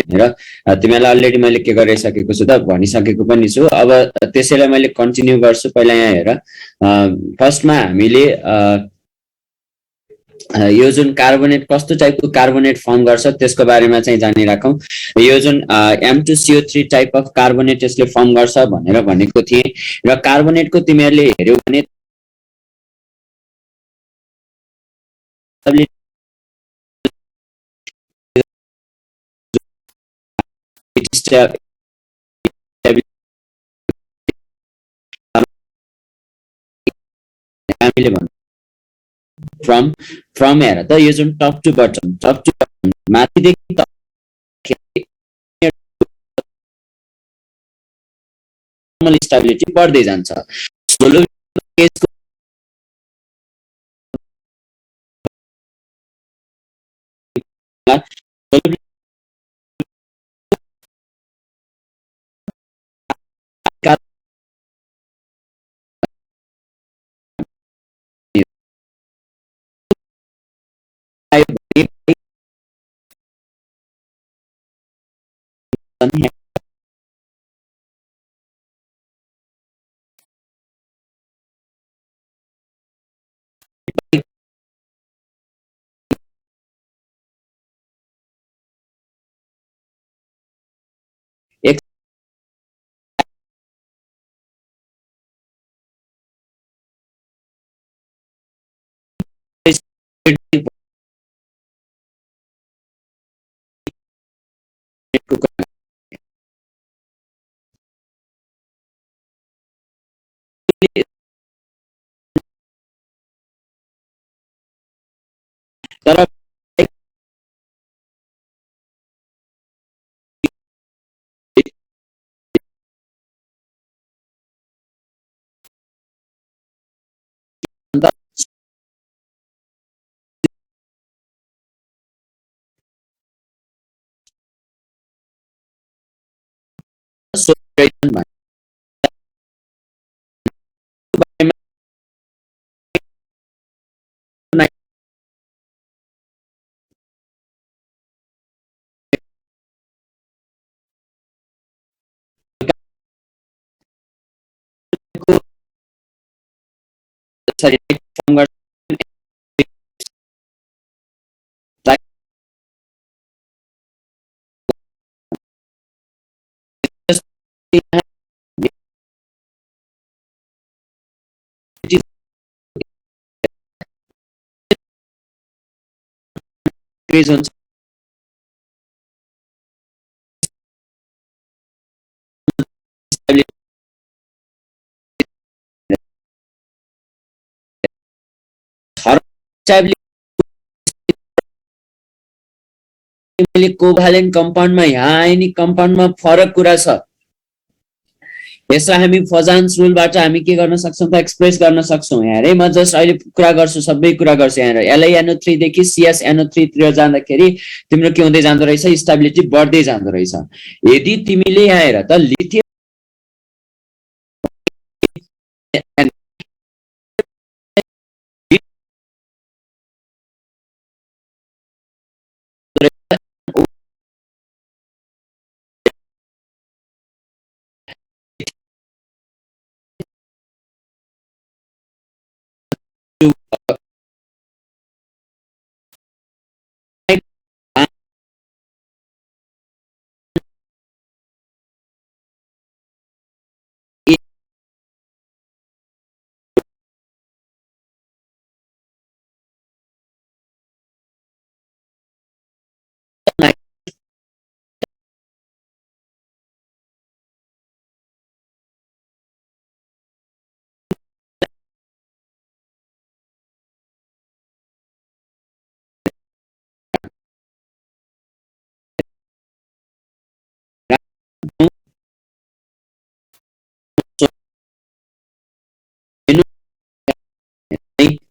भनेर तिमीलाई अलरेडी मैले के गरिसकेको छु त भनिसकेको पनि छु। अब त्यसैलाई मैले कन्टिन्यू गर्छु। पहिला यहाँ हेर, फर्स्टमा हामीले यो जुन कार्बोनेट कस्तो टाइपको कार्बोनेट फर्म गर्छ त्यसको बारेमा चाहिँ जानिराखौँ। यो जुन M2CO3 टाइप अफ कार्बोनेट यसले फर्म गर्छ भनेर भनेको थिएँ। र कार्बोनेटको तिमीहरूले हेऱ्यौ भने हामीले फ्रम फ्रम हेर त, यो जुन टप टु बटम माथिदेखि स्टेबिलिटी बढ्दै जान्छ। सोलो केसको तर हुन्छ कोभालेन्ट कम्पाउन्डमा यहाँ आए नि कम्पाउन्डमा फरक कुरा छ। यसलाई हामी फजान्स रुलबाट हामी के गर्न सक्छौँ त एक्सप्रेस गर्न सक्छौँ। हेरे म जस्ट अहिले कुरा गर्छु, सबै कुरा गर्छु। यहाँ LiNO3 देखि CsNO3 तिर जाँदाखेरि तिम्रो के हुँदै जाँदो रहेछ, स्टेबिलिटी बढ्दै जाँदो रहेछ। यदि तिमीले यहाँ हेर त लिथियम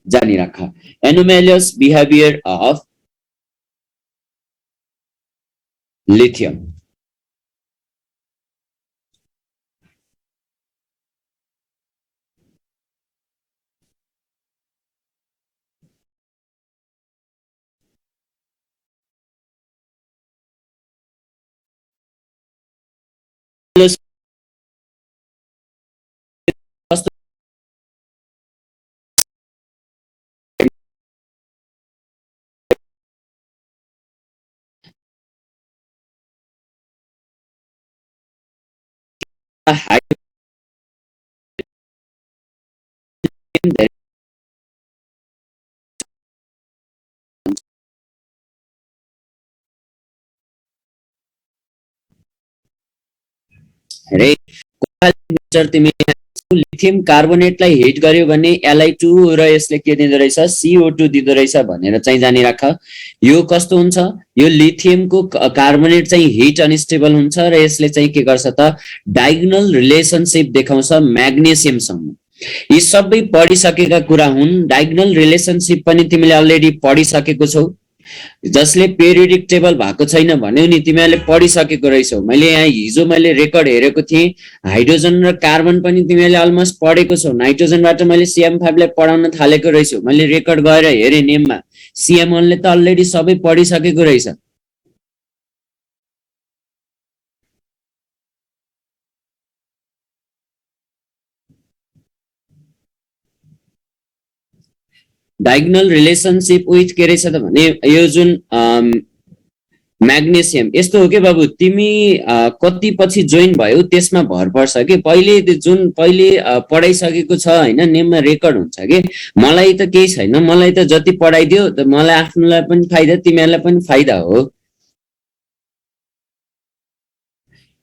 जानिराख। Anomalous behaviour of lithium. धेरै नेचर तिमीले लिथियम कार्बोनेटलाई हिट गर्यो भने Li2 र यसले के दिँदो रहेछ CO2 दिँदो रहेछ भनेर चाहिँ जानिराख। यो कस्तो हुन्छ, यो लिथियमको कार्बोनेट चाहिँ हिट अनस्टेबल हुन्छ र यसले चाहिँ के गर्छ त डायगोनल रिलेसनशिप देखाउँछ म्याग्नेसियमसँग। यी सबै पढिसकेका कुरा हुन्। डायगोनल रिलेसनशिप पनि तिमीले अलरेडी पढिसकेको छौ। जसले पेरियोडिक टेबल भएको छैन भन्यो नि तिमीहरूले पढिसकेको रहेछौ। मैले यहाँ हिजो मैले रेकर्ड हेरेको थिएँ, हाइड्रोजन र कार्बन पनि तिमीहरूले अलमोस्ट पढेको छौ। नाइट्रोजनबाट मैले CM5 लाई पढाउन थालेको रहेछु। मैले रेकर्ड गएर हेरेँ नेममा, CM1 ले त अलरेडी सबै पढिसकेको रहेछ। डायगोनल रिलेसनशिप विथ के रहेछ त भने यो जुन म्याग्नेसियम यस्तो हो के बाबु, तिमी कति पछि जोइन भयो त्यसमा भर पर्छ कि पहिले जुन पहिले पढाइसकेको छ हैन, नेममा रेकर्ड हुन्छ कि। मलाई त केही छैन, मलाई त जति पढाइदियो त मलाई आफ्नोलाई पनि फाइदा तिमीहरूलाई पनि फाइदा हो।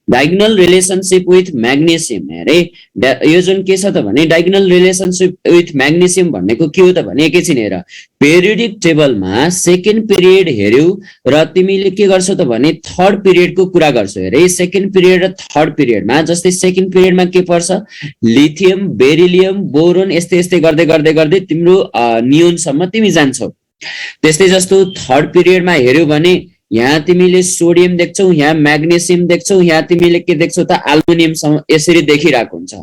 डायगोनल रिलेसनशिप विथ म्याग्नेसियम अरे यो जुन के छ त भने डायगोनल रिलेसनशिप विथ म्याग्नेसियम भनेको के हो त भने एकैछिन हेर। पेरियोडिक टेबलमा सेकेन्ड पिरियड हेर्यौ र तिमीले के गर्छौ त भने थर्ड पिरियडको कुरा गर्छौ। हेरे सेकेन्ड पिरियड र थर्ड पिरियडमा जस्तै सेकेन्ड पिरियडमा के पर्छ लिथियम बेरिलियम बोरोन यस्तै यस्तै गर्दै गर्दै गर्दै तिम्रो नियोनसम्म तिमी जान्छौ। त्यस्तै जस्तो थर्ड पिरियडमा हेर्यौ भने यहाँ तिमीले सोडियम देख्छौ, यहाँ म्याग्नेसियम देख्छौ, यहाँ तिमीले के देख्छौ त एल्युमिनियमसम्म यसरी देखिरहेको हुन्छ।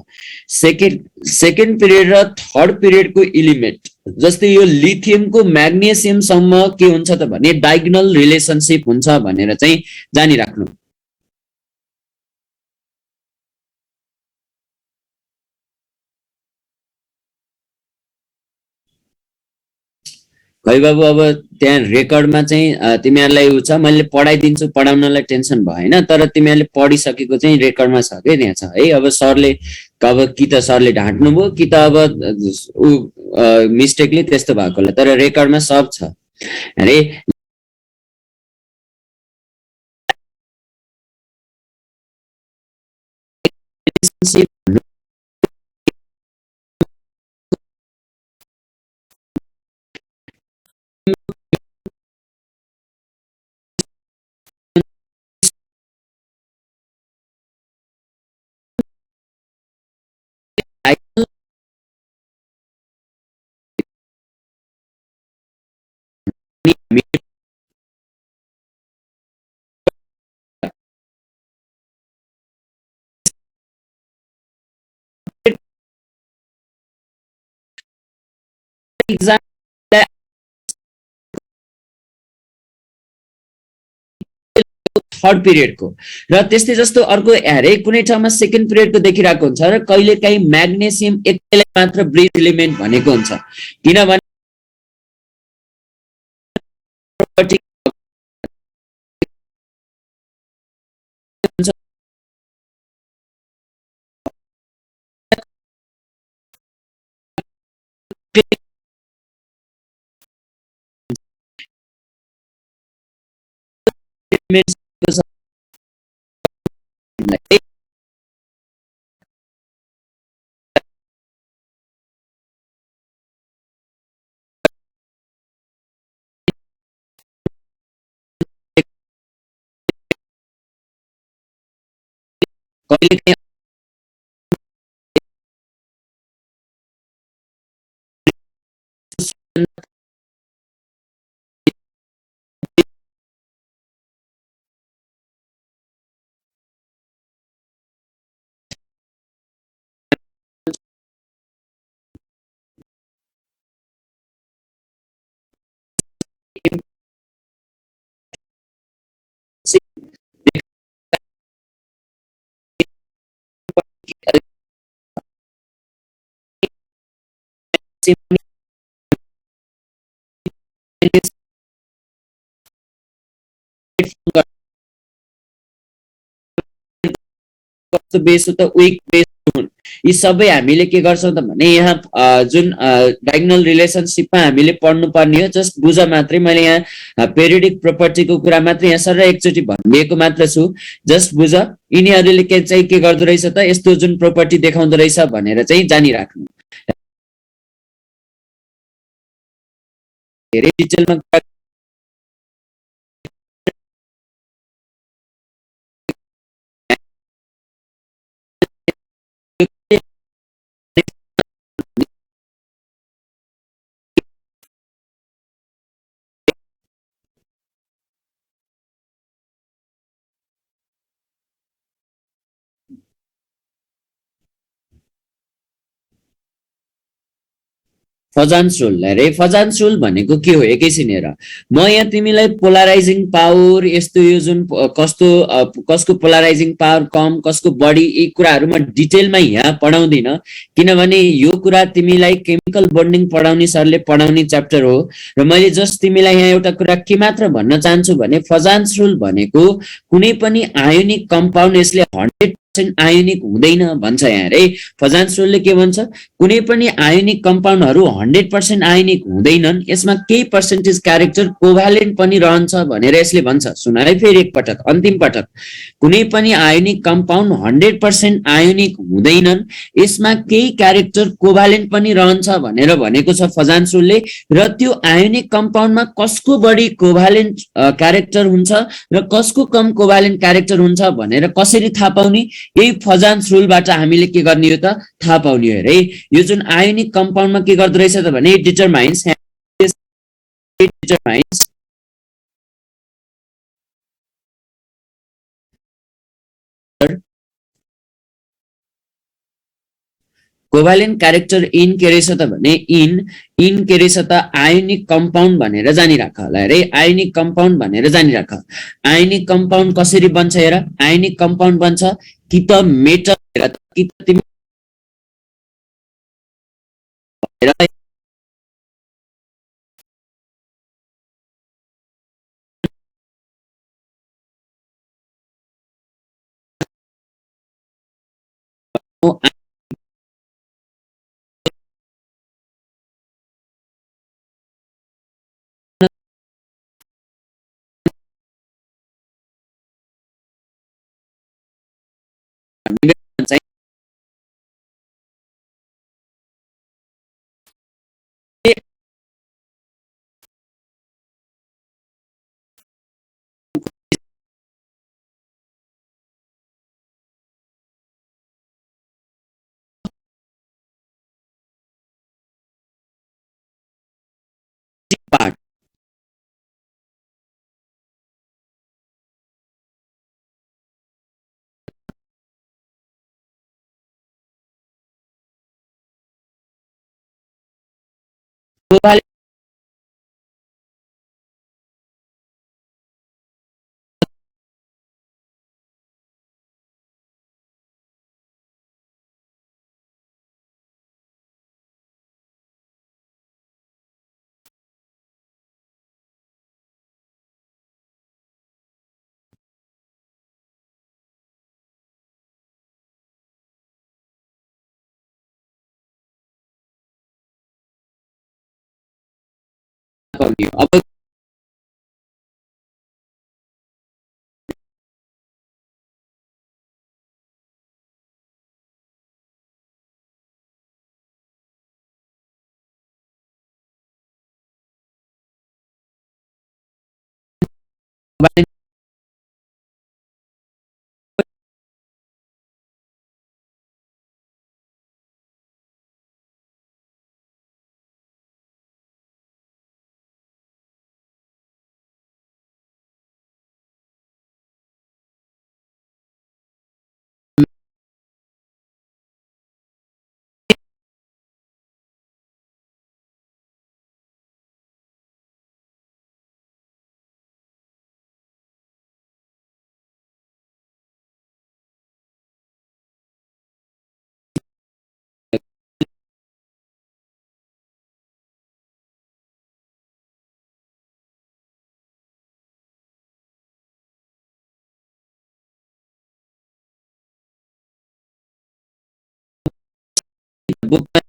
सेकेन्ड पिरियड र थर्ड पिरियडको इलिमेन्ट जस्तै यो लिथियमको म्याग्नेसियमसम्म के हुन्छ त भने डायगोनल रिलेसनशिप हुन्छ भनेर चाहिँ जानिराख्नु। खै बाबु अब त्यहाँ रेकर्डमा चाहिँ तिमीहरूलाई उ छ, मैले पढाइदिन्छु, पढाउनलाई टेन्सन भएन, तर तिमीहरूले पढिसकेको चाहिँ रेकर्डमा छ कि त्यहाँ छ है। अब सरले अब कि त सरले ढाँट्नु भयो कि त अब ऊ मिस्टेकले त्यस्तो भएको होला, तर रेकर्डमा सब छ अरे। थर्ड पिरियडको र त्यस्तै जस्तो अर्को हरेक कुनै ठाउँमा सेकेन्ड पिरियडको देखिरहेको हुन्छ र कहिलेकाहीँ म्याग्नेसियम एक्लै मात्र ब्रिज इलिमेन्ट भनेको हुन्छ। किनभने कहिलेकाहीँ कस्तो बेस हो त, विक बेस हुन्। यी सबै हामीले के गर्छौँ त भने यहाँ जुन डायगोनल रिलेसनसिपमा हामीले पढ्नु पर्ने हो। जस्ट बुझ मात्रै, मैले यहाँ पेरियोडिक प्रोपर्टीको कुरा मात्रै यहाँ सर एकचोटि भनिदिएको मात्र छु। जस्ट बुझ, यिनीहरूले के चाहिँ के गर्दो रहेछ त, यस्तो जुन प्रोपर्टी देखाउँदो रहेछ भनेर चाहिँ जानिराख्नु। धेरै डिटेलमा फजान्स रुल, अरे फजान्स रुल भनेको के हो एकैछिन हेर। म यहाँ तिमीलाई पोलराइजिङ पावर, यस्तो यो जुन कस्तो कसको पोलराइजिङ पावर कम, कसको बढी, यी कुराहरू म डिटेलमा यहाँ पढाउँदिन, किनभने यो कुरा तिमीलाई केमिकल बन्डिङ पढाउने सरले पढाउने च्याप्टर हो। र मैले जस्ट तिमीलाई यहाँ एउटा कुरा के मात्र भन्न चाहन्छु भने फजान्स रुल भनेको कुनै पनि आयोनिक कम्पाउन्ड यसले 100% आयोनिक हुँदैन भन्छ यहाँ रे। फजान्स रुलले के भन्छ, कुनै पनि आयोनिक कम्पाउन्डहरू 100% आयोनिक हुँदैनन्, यसमा केही पर्सेन्टेज क्यारेक्टर कोभालेन्ट पनि रहन्छ भनेर यसले भन्छ। सुन है फेरि एकपटक, अन्तिम पटक, कुनै पनि आयोनिक कम्पाउन्ड 100% आयोनिक हुँदैनन्, यसमा केही क्यारेक्टर कोभालेन्ट पनि रहन्छ भनेर भनेको छ फजान्स रुलले। र त्यो आयोनिक कम्पाउन्डमा कसको बढी कोभालेन्ट क्यारेक्टर हुन्छ र कसको कम कोभालेन्ट क्यारेक्टर हुन्छ भनेर कसरी थाहा पाउने, यही फजान्स रुलबाट हामीले के गर्ने हो त, थाहा पाउने हो रे। यो जुन आयोनिक कम्पाउन्डमा के गर्दो रहेछ त भने डिटरमाइन्स कोभालेन्ट क्यारेक्टर इन के रहेछ त भने इन इन के रहेछ त आयोनिक कम्पाउन्ड भनेर जानिराख होला रे। आयोनिक कम्पाउन्ड भनेर जानिराख। आयोनिक कम्पाउन्ड कसरी बन्छ हेर, आयोनिक कम्पाउन्ड बन्छ कि त मेटल हेर, कि त तिमी पार्ट कोभालेन्ट अब बुकमा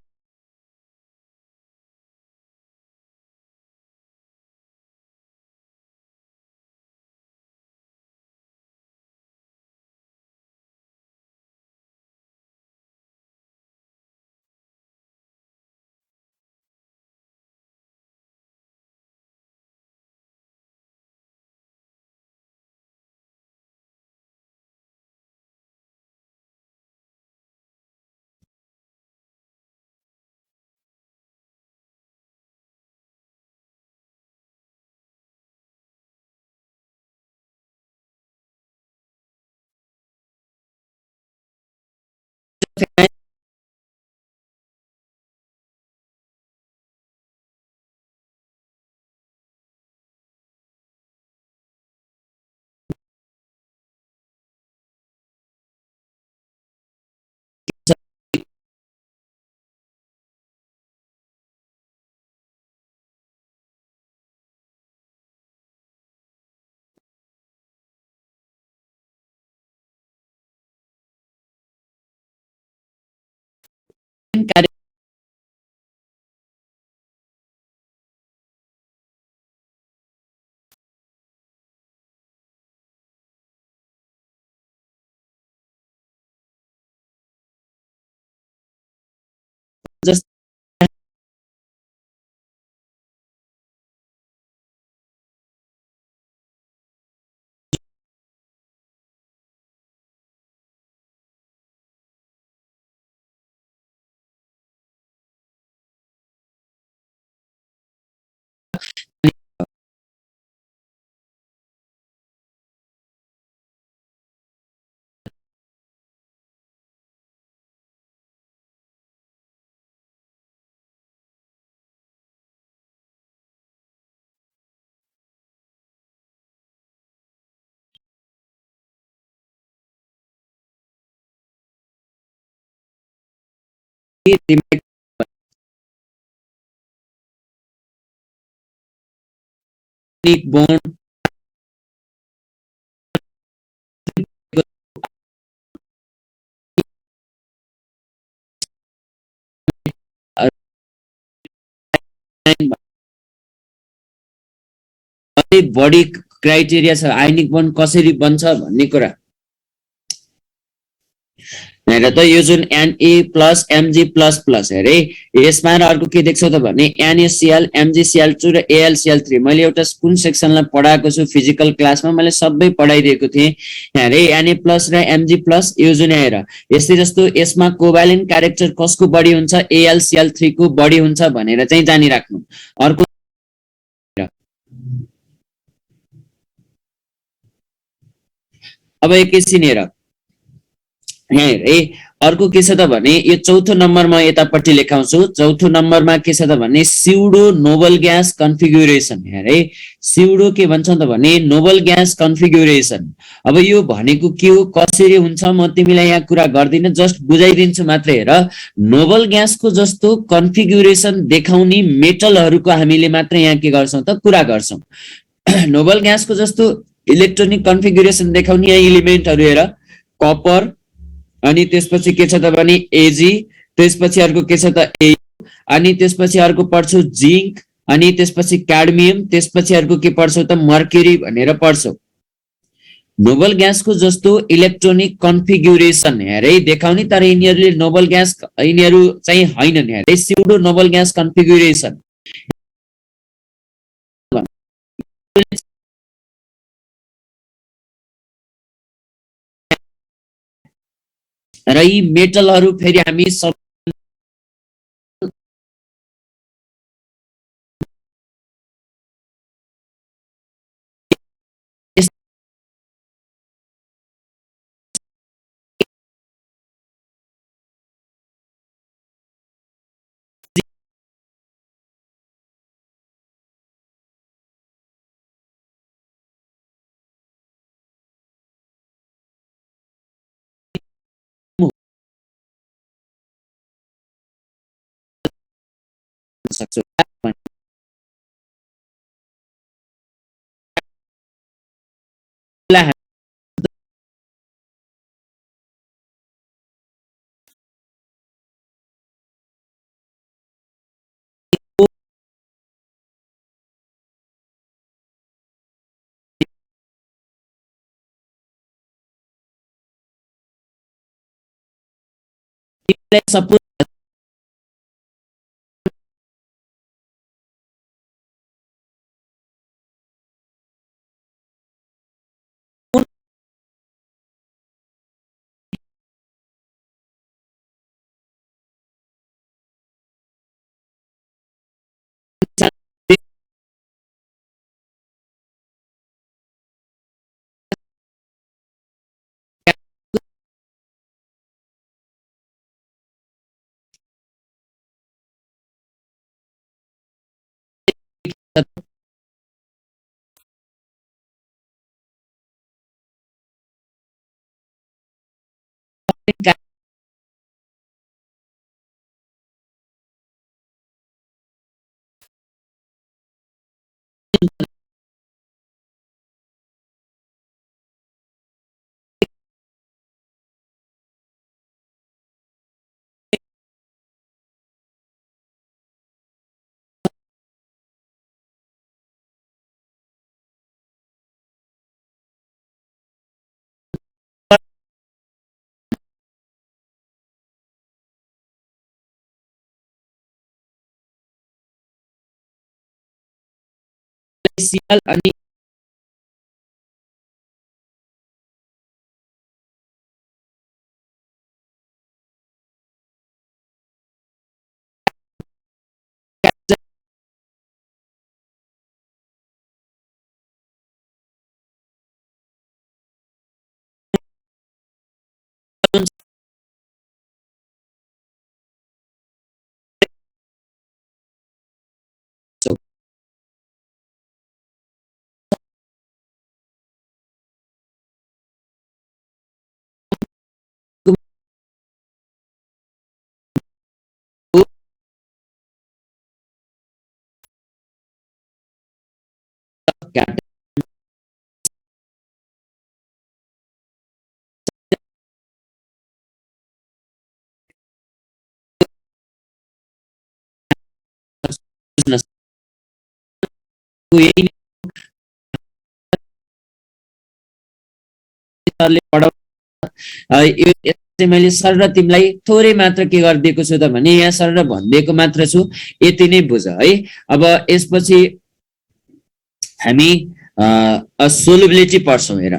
कार्य जस्तो दिमाग बोन बढी क्राइटेरिया छ आयनिक बन्ड कसरी बन्छ भन्ने कुरा हेर त यो जुन Na plus Mg plus plus हेरे यसमा र अर्को के देख्छौ त भने NaCl MgCl2 र AlCl3 मैले एउटा कुन सेक्सनलाई पढाएको छु फिजिकल क्लासमा मैले सबै पढाइदिएको थिएँ हेरे Na प्लस र Mg प्लस यो जुन हेर यस्तै जस्तो यसमा कोभ्यालेन्ट क्यारेक्टर कसको बढी हुन्छ AlCl3 को बढी हुन्छ भनेर चाहिँ जानिराख्नु अर्को अब एकैछिन हेर है अर्को के छ त भने यो चौथो नम्बरमा यतापट्टि लेखाउँछु चौथो नम्बरमा के छ त भने स्युडो नोबल ग्यास कन्फिगुरेसन है स्युडो के भन्छ त भने नोबल ग्यास कन्फिगुरेसन अब यो भनेको के हो कसरी हुन्छ म तिमीलाई यहाँ कुरा गर्दिन जस्ट बुझाइदिन्छु मात्रै हेर नोबल ग्यासको जस्तो कन्फिगुरेसन देखाउने मेटलहरूको हामीले मात्र यहाँ के गर्छौँ त कुरा गर्छौँ नोबल ग्यासको जस्तो इलेक्ट्रोनिक कन्फिगुरेसन देखाउने यहाँ इलिमेन्टहरू हेर कपर अनि त्यसपछि के छ त भने एजी त्यसपछि अर्को के छ त ए अनि त्यसपछि अर्को पढ्छौ जिंक अनि त्यसपछि क्याडमियम त्यसपछि अर्को के पढ्छौ त मर्क्युरी भनेर पढ्छौ नोबल ग्यासको जस्तो इलेक्ट्रोनिक कन्फिगुरेसन हेरै देखाउने तर यिनीहरूले नोबल ग्यास यिनीहरू चाहिँ हैनन् हेरै स्युडो नोबल ग्यास कन्फिगुरेसन र यी मेटलहरू फेरि हामी सब सक्छौँ सपोज अनि यही सरले यो चाहिँ मैले सर र तिमीलाई थोरै मात्र के गरिदिएको छु त भने यहाँ सर र भनिदिएको मात्र छु, यति नै बुझ है। अब यसपछि हामी सोलुबिलिटी पढ्छौँ। हेर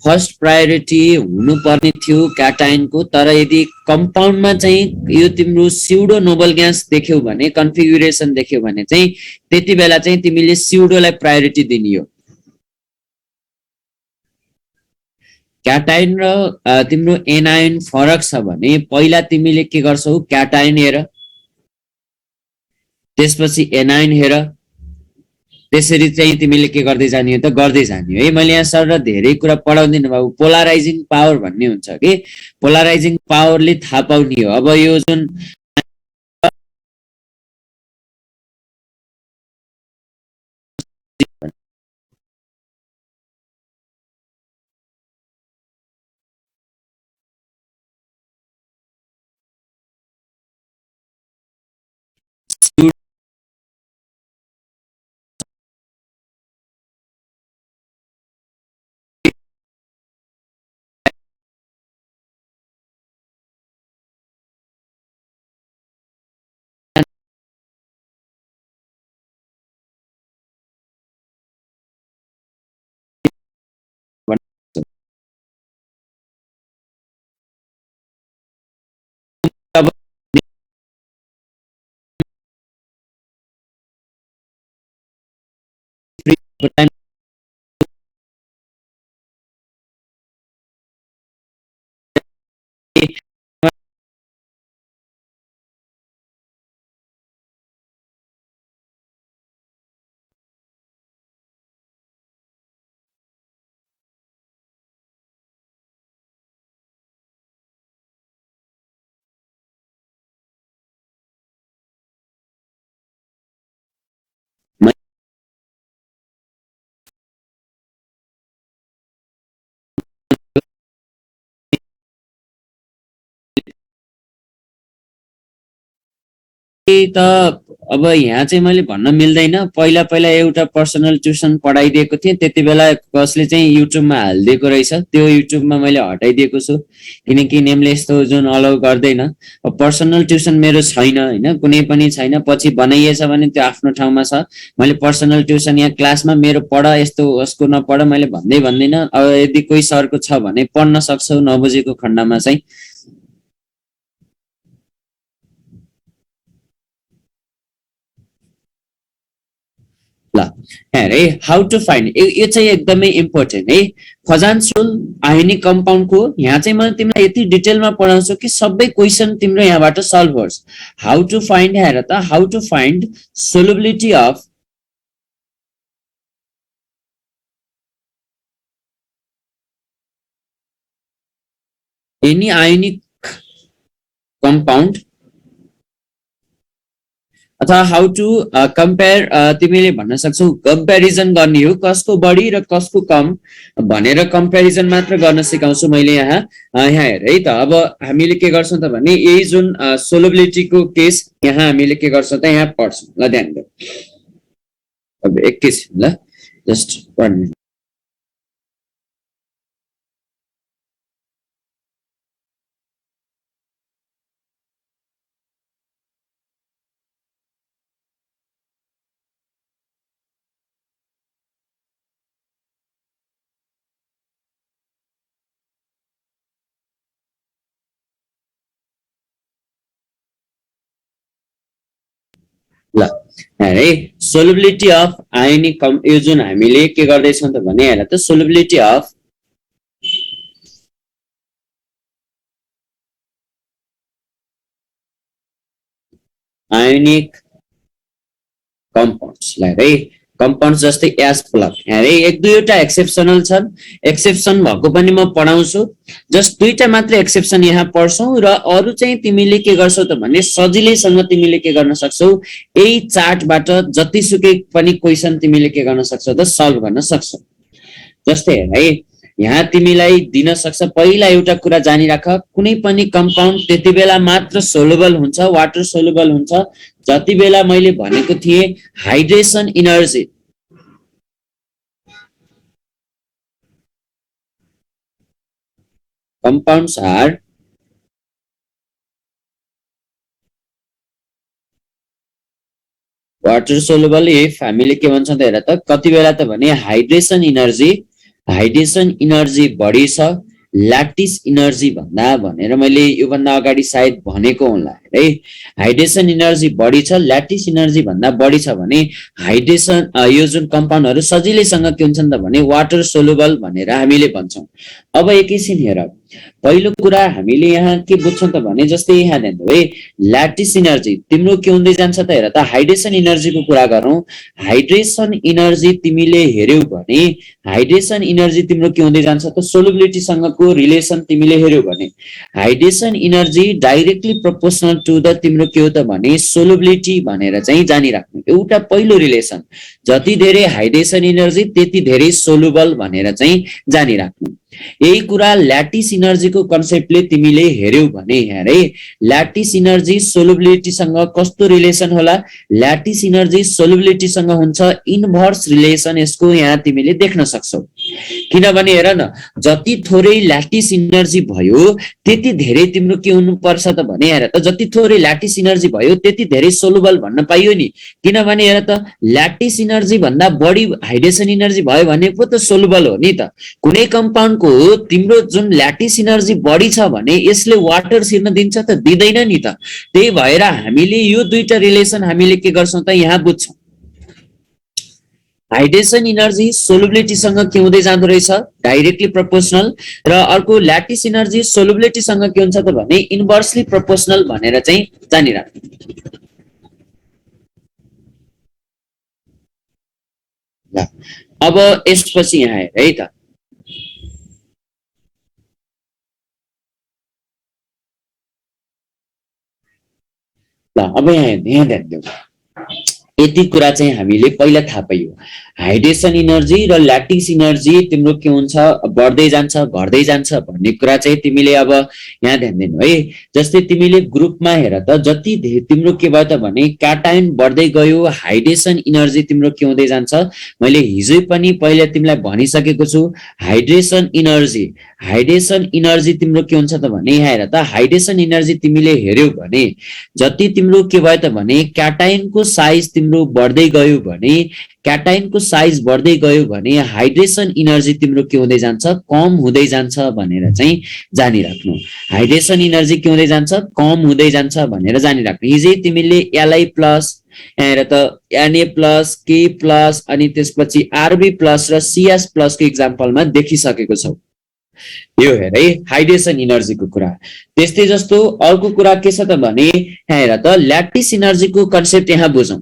फर्स्ट प्रायोरिटी हुनुपर्ने थियो क्याटाइनको, तर यदि कम्पाउन्डमा चाहिँ यो तिम्रो स्युडो नोबल ग्यास देख्यौ भने, कन्फिगुरेसन देख्यौ भने चाहिँ त्यति बेला चाहिँ तिमीले स्युडोलाई प्रायोरिटी दिने हो। क्याटाइन र तिम्रो एनाइन फरक छ भने पहिला तिमीले के गर्छौ, क्याटाइन हेर, त्यसपछि एनाइन हेर, त्यसरी चाहिँ तिमीले के गर्दै जाने हो त, गर्दै जाने हो है। मैले यहाँ सर र धेरै कुरा पढाउँदिनँ बाबु, पोलराइजिङ पावर भन्ने हुन्छ कि, पोलराइजिङ पावरले थाहा पाउने हो। अब यो जुन त अब यहाँ चाहिँ मैले भन्न मिल्दैन, पहिला पहिला एउटा पर्सनल ट्युसन पढाइदिएको थिएँ, त्यति बेला कसले चाहिँ युट्युबमा हालिदिएको रहेछ, त्यो युट्युबमा मैले हटाइदिएको छु किनकि नेमले यस्तो जुन अलाउ गर्दैन। अब पर्सनल ट्युसन मेरो छैन होइन, कुनै पनि छैन, पछि बनाइएछ भने त्यो आफ्नो ठाउँमा छ। मैले पर्सनल ट्युसन यहाँ क्लासमा मेरो पढ यस्तो उसको नपढ मैले भन्दै भन्दिनँ। अब यदि कोही सरको छ भने पढ्न सक्छौ नबुझेको खण्डमा चाहिँ। ल अरे हाउ टु फाइन्ड, यो चाहिँ एकदमै इम्पोर्टेन्ट है। खजान्चोल आयोनिक कम्पाउन्डको यहाँ चाहिँ म तिमीलाई यति डिटेलमा पढाउँछु कि सबै क्वेसन तिम्रो यहाँबाट सल्भ होस्। हाउ टु फाइन्ड हेर त, how to find solubility of any ionic compound अथवा हाउ टु कम्पेयर, तिमीले भन्न सक्छौ कम्पेरिजन गर्ने हो कसको बढी र कसको कम भनेर कम्पेरिजन मात्र गर्न सिकाउँछु मैले यहाँ। यहाँ हेर है त, अब हामीले के गर्छौँ त भने यही जुन सोलबिलिटीको केस यहाँ हामीले के गर्छौँ त यहाँ पढ्छौँ। ल ध्यान दिऊ, अब एकैछिन ल, जस्ट पढ्नु। ल है सोलबिलिटी अफ आयोनिक यो जुन हामीले के गर्दैछौँ त भने हेर त, सोलबिलिटी अफ आयोनिक कम्पाउन्ड्सलाई है, कम्पाउन्ड जस्तै एस प्लस है, एक दुईवटा एक्सेप्सनल छन्, एक्सेप्सन भएको पनि म पढाउँछु। जस्ट दुईटा मात्र एक्सेप्सन यहाँ पढ्छौ र अरू चाहिँ तिमीले के गर्छौ त भने सजिलैसँग तिमीले के गर्न सक्छौ, यही चार्टबाट जतिसुकै पनि क्वेसन तिमीले के गर्न सक्छौ त सल्भ गर्न सक्छौ। जस्तै है यहाँ तिमीलाई दिन सक्छ, पहिला एउटा कुरा जानिराख, कुनै पनि कम्पाउन्ड त्यति बेला मात्र सोलुबल हुन्छ, वाटर सोलुबल हुन्छ जति बेला मैले भनेको थिएँ hydration energy, compounds are water soluble if हामीले के भन्छौँ त हेर त, कति बेला त भने हाइड्रेसन इनर्जी बढी छ ल्याटिस इनर्जी भन्दा भनेर मैले योभन्दा अगाडि सायद भनेको होला है। हाइड्रेसन इनर्जी बढी छ ल्याटिस इनर्जी भन्दा बढी छ भने हाइड्रेसन यो जुन कम्पाउन्डहरू सजिलैसँग के हुन्छन् त भने वाटर सोलुबल भनेर हामीले भन्छौँ। अब एकैछिन हेर, पहिलो कुरा हामीले यहाँ के बुझ्छौँ त भने जस्तै यहाँ हेर्नु है, ल्याटिस इनर्जी तिम्रो के हुँदै जान्छ त हेर त, हाइड्रेसन इनर्जीको कुरा गरौँ, हाइड्रेसन इनर्जी तिमीले हेर्यौ भने हाइड्रेसन इनर्जी तिम्रो के हुँदै जान्छ त सोलुबिलिटीसँगको रिलेसन तिमीले हेर्यौ भने hydration energy directly proportional to the तिम्रो के हो त भने सोलुबिलिटी भनेर चाहिँ जानिराख्नु, एउटा पहिलो रिलेसन। जति धेरै हाइड्रेसन इनर्जी त्यति धेरै सोलुबल भनेर चाहिँ जानिराख्नु। यही कुरा ल्याटिस इनर्जीको कन्सेप्टले तिमीले हेर्यौ भने यहाँ है, ल्याटिस इनर्जी सोलुबिलिटीसँग कस्तो रिलेसन होला, ल्याटिस इनर्जी सोलुबिलिटीसँग हुन्छ इन्भर्स रिलेसन, यसको यहाँ तिमीले देख्न सक्छौ। किनभने हेर न, जति थोरै ल्याटिस इनर्जी भयो त्यति धेरै तिम्रो के हुनुपर्छ त भने हेर त, जति थोरै ल्याटिस इनर्जी भयो त्यति धेरै सोलुबल भन्न पाइयो नि। किनभने हेर त, ल्याटिस इनर्जी भन्दा बढी हाइड्रेसन इनर्जी भयो भने पो त सोलुबल हो नि त। कुनै कम्पाउन्डको तिम्रो जुन ल्याटिस इनर्जी बढी छ भने यसले वाटर छिर्न दिन्छ त दिँदैन नि त। त्यही भएर हामीले यो दुईटा रिलेसन हामीले के गर्छौँ त यहाँ बुझ्छौँ, हाइड्रेसन इनर्जी सोलुबिलिटीसँग के हुँदै जाँदो रहेछ डाइरेक्टली प्रोपोर्सनल, र अर्को ल्याटिस इनर्जी सोलुबिलिटीसँग के हुन्छ त भने इन्भर्सली प्रोपोर्सनल भनेर चाहिँ जानिराख्नु। अब यसपछि यहाँ हेर है त, ल अब यहाँ ध्यान दिऊ, यति कुरा चाहिँ हामीले पहिला थाहा पाइयो। हाइड्रेसन इनर्जी र ल्याटिस इनर्जी तिम्रो के हुन्छ, बढ्दै जान्छ घट्दै जान्छ भन्ने कुरा चाहिँ तिमीले अब यहाँ ध्यान दिनु है। जस्तै तिमीले ग्रुपमा हेर त, जति तिम्रो के भयो त भने क्याटायन बढ्दै गयो, हाइड्रेसन इनर्जी तिम्रो के हुँदै जान्छ। मैले हिजो पनि पहिला तिमीलाई भनिसकेको छु, हाइड्रेसन इनर्जी तिम्रो के हुन्छ त भने यहाँ हेर त, हाइड्रेसन इनर्जी तिमीले हेर्यौ भने जति तिम्रो के भयो त भने क्याटायनको साइज तिम्रो बढ्दै गयो भने, क्याटायनको साइज बढ्दै गयो भने हाइड्रेसन इनर्जी तिम्रो के हुँदै जान्छ, कम हुँदै जान्छ भनेर चाहिँ जानिराख्नु। हाइड्रेसन इनर्जी के हुँदै जान्छ, कम हुँदै जान्छ भनेर जानिराख्नु। हिजै तिमीले Li प्लस, यहाँ त Na प्लस, K प्लस अनि त्यसपछि Rb प्लस र CS प्लस को एक्जाम्पलमा देखिसकेको छौ। यो हेर है हाइड्रेसन इनर्जीको कुरा। त्यस्तै जस्तो अर्को कुरा के छ त भने यहाँ हेर त, ल्याटिस इनर्जीको कन्सेप्ट यहाँ बुझौं।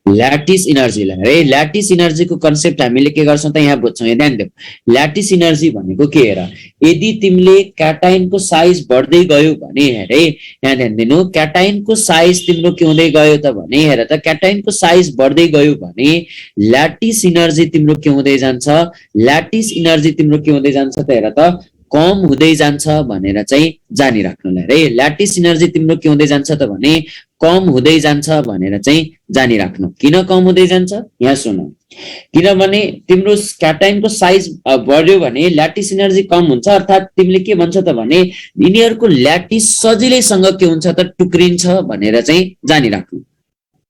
ल्याटिस इनर्जीलाई है, ल्याटिस इनर्जीको कन्सेप्ट हामीले के गर्छौं त यहाँ बुझ्छौं। यहाँ ध्यान देऊ, ल्याटिस इनर्जी भनेको के हेर, यदि तिमीले क्याटायनको साइज बढ्दै गयो भने हेर है, यहाँ ध्यान दिनु, क्याटायनको साइज तिम्रो के हुँदै गयो त भने हेर त, क्याटायनको साइज बढ्दै गयो भने ल्याटिस इनर्जी तिम्रो के हुँदै जान्छ, ल्याटिस इनर्जी तिम्रो के हुँदै जान्छ त हेर त, कम हुँदै जान्छ भनेर चाहिँ जानिराख्नुलाई रे। ल्याटिस इनर्जी तिम्रो के हुँदै जान्छ त भने कम हुँदै जान्छ भनेर चाहिँ जानिराख्नु। किन कम हुँदै जान्छ यहाँ सुन, किनभने तिम्रो क्याटायनको साइज बढ्यो भने ल्याटिस इनर्जी कम हुन्छ, अर्थात् तिमीले के भन्छ त भने यिनीहरूको ल्याटिस सजिलैसँग के हुन्छ त टुक्रिन्छ भनेर चाहिँ जानिराख्नु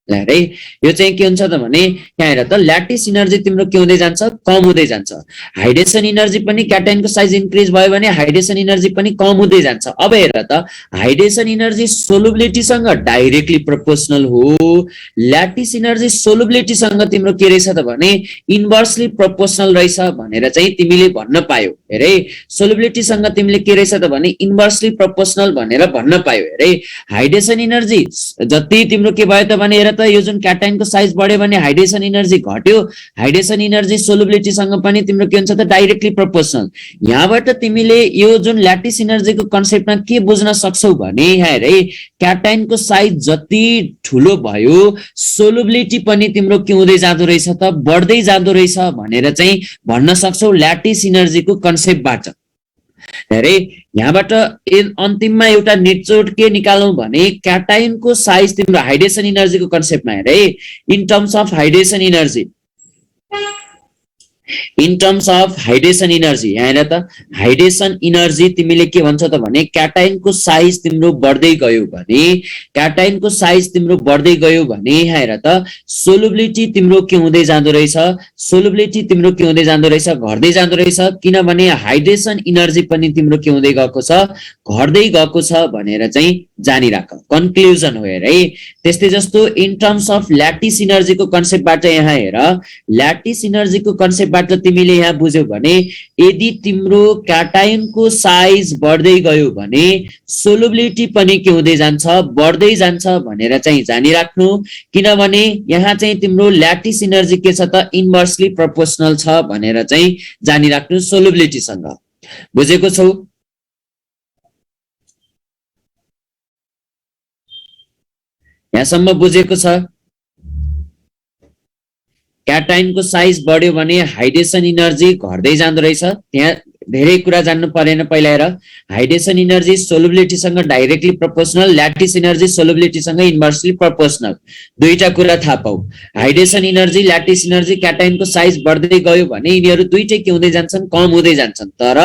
है। यो चाहिँ के हुन्छ त भने यहाँ हेर त, ल्याटिस इनर्जी तिम्रो के हुँदै जान्छ, कम हुँदै जान्छ। हाइड्रेसन इनर्जी पनि क्याटायनको साइज इन्क्रिज भयो भने हाइड्रेसन इनर्जी पनि कम हुँदै जान्छ। अब हेर त, हाइड्रेसन इनर्जी सोलुबिलिटीसँग डाइरेक्टली प्रोपोर्सनल हो, ल्याटिस इनर्जी सोलुबिलिटीसँग तिम्रो के रहेछ त भने इन्भर्सली प्रोपोर्सनल रहेछ भनेर चाहिँ तिमीले भन्न पायो। हेरे सोलुबिलिटीसँग तिमीले के रहेछ त भने इन्भर्सली प्रोपोर्सनल भनेर भन्न पायो। हेरे हाइड्रेसन इनर्जी जति तिम्रो के भयो त भने हेर त, यो जुन क्याटायनको साइज बढ्यो भने हाइड्रेसन इनर्जी घट्यो, हाइड्रेसन इनर्जी सोलुबिलिटीसँग पनि तिम्रो के हुन्छ त डाइरेक्टली प्रोपोर्सनल। यहाँबाट तिमीले यो जुन ल्याटिस इनर्जीको कन्सेप्टमा के बुझ्न सक्छौ भने यहाँ हेरे क्याटायनको साइज जति ठुलो भयो सोलुबिलिटी पनि तिम्रो के हुँदै जाँदो रहेछ त, बढ्दै जाँदो रहेछ भनेर चाहिँ भन्न सक्छौ ल्याटिस इनर्जीको कन्सेप्टबाट। हेरे यहाँबाट अन्तिममा एउटा निचोड के निकालौं भने क्याटायनको साइज तिम्रो हाइड्रेसन इनर्जीको कन्सेप्टमा हेरे in terms of hydration energy, in terms of hydration energy, यहाँ हेर त हाइड्रेसन इनर्जी तिमीले के भन्छ त भने क्याटायनको साइज तिम्रो बढ्दै गयो भने, क्याटायनको साइज तिम्रो बढ्दै गयो भने यहाँ हेर त सोलुबिलिटी तिम्रो के हुँदै जाँदो रहेछ, सोलुबिलिटी तिम्रो के हुँदै जाँदो रहेछ, घट्दै जाँदो रहेछ। किनभने हाइड्रेसन इनर्जी पनि तिम्रो के हुँदै गएको छ, घट्दै गएको छ भनेर चाहिँ जानिराख। कन्क्लुजन हो हेर है। त्यस्तै जस्तो इन टर्म्स अफ ल्याटिस इनर्जीको कन्सेप्टबाट यहाँ हेर, ल्याटिस इनर्जीको कन्सेप्टबाट तिमीले यहाँ बुझ्यौ भने यदि तिम्रो क्याटायनको साइज बढ्दै गयो भने सोलुबिलिटी पनि के हुँदै जान्छ, बढ्दै जान्छ भनेर चाहिँ जानिराख्नु। किनभने यहाँ चाहिँ तिम्रो ल्याटिस इनर्जी के छ त इन्भर्सली प्रोपोर्सनल छ भनेर चाहिँ जानिराख्नु सोलुबिलिटीसँग। बुझेको छौ? यहाँसम्म बुझेको छ? क्याटायनको साइज बढ्यो भने हाइड्रेसन इनर्जी घट्दै जाँदो रहेछ। त्यहाँ धेरै कुरा जान्नु परेन। पहिला हेर, हाइड्रेसन इनर्जी सोलुबिलिटीसँग डाइरेक्टली प्रोपोर्सनल, ल्याटिस इनर्जी सोलुबिलिटीसँग इन्भर्सली प्रोपोर्सनल। दुईटा कुरा थाहा पाऊ, हाइड्रेसन इनर्जी ल्याटिस इनर्जी क्याटायनको साइज बढ्दै गयो भने यिनीहरू दुईटै के हुँदै जान्छन्, कम हुँदै जान्छन्। तर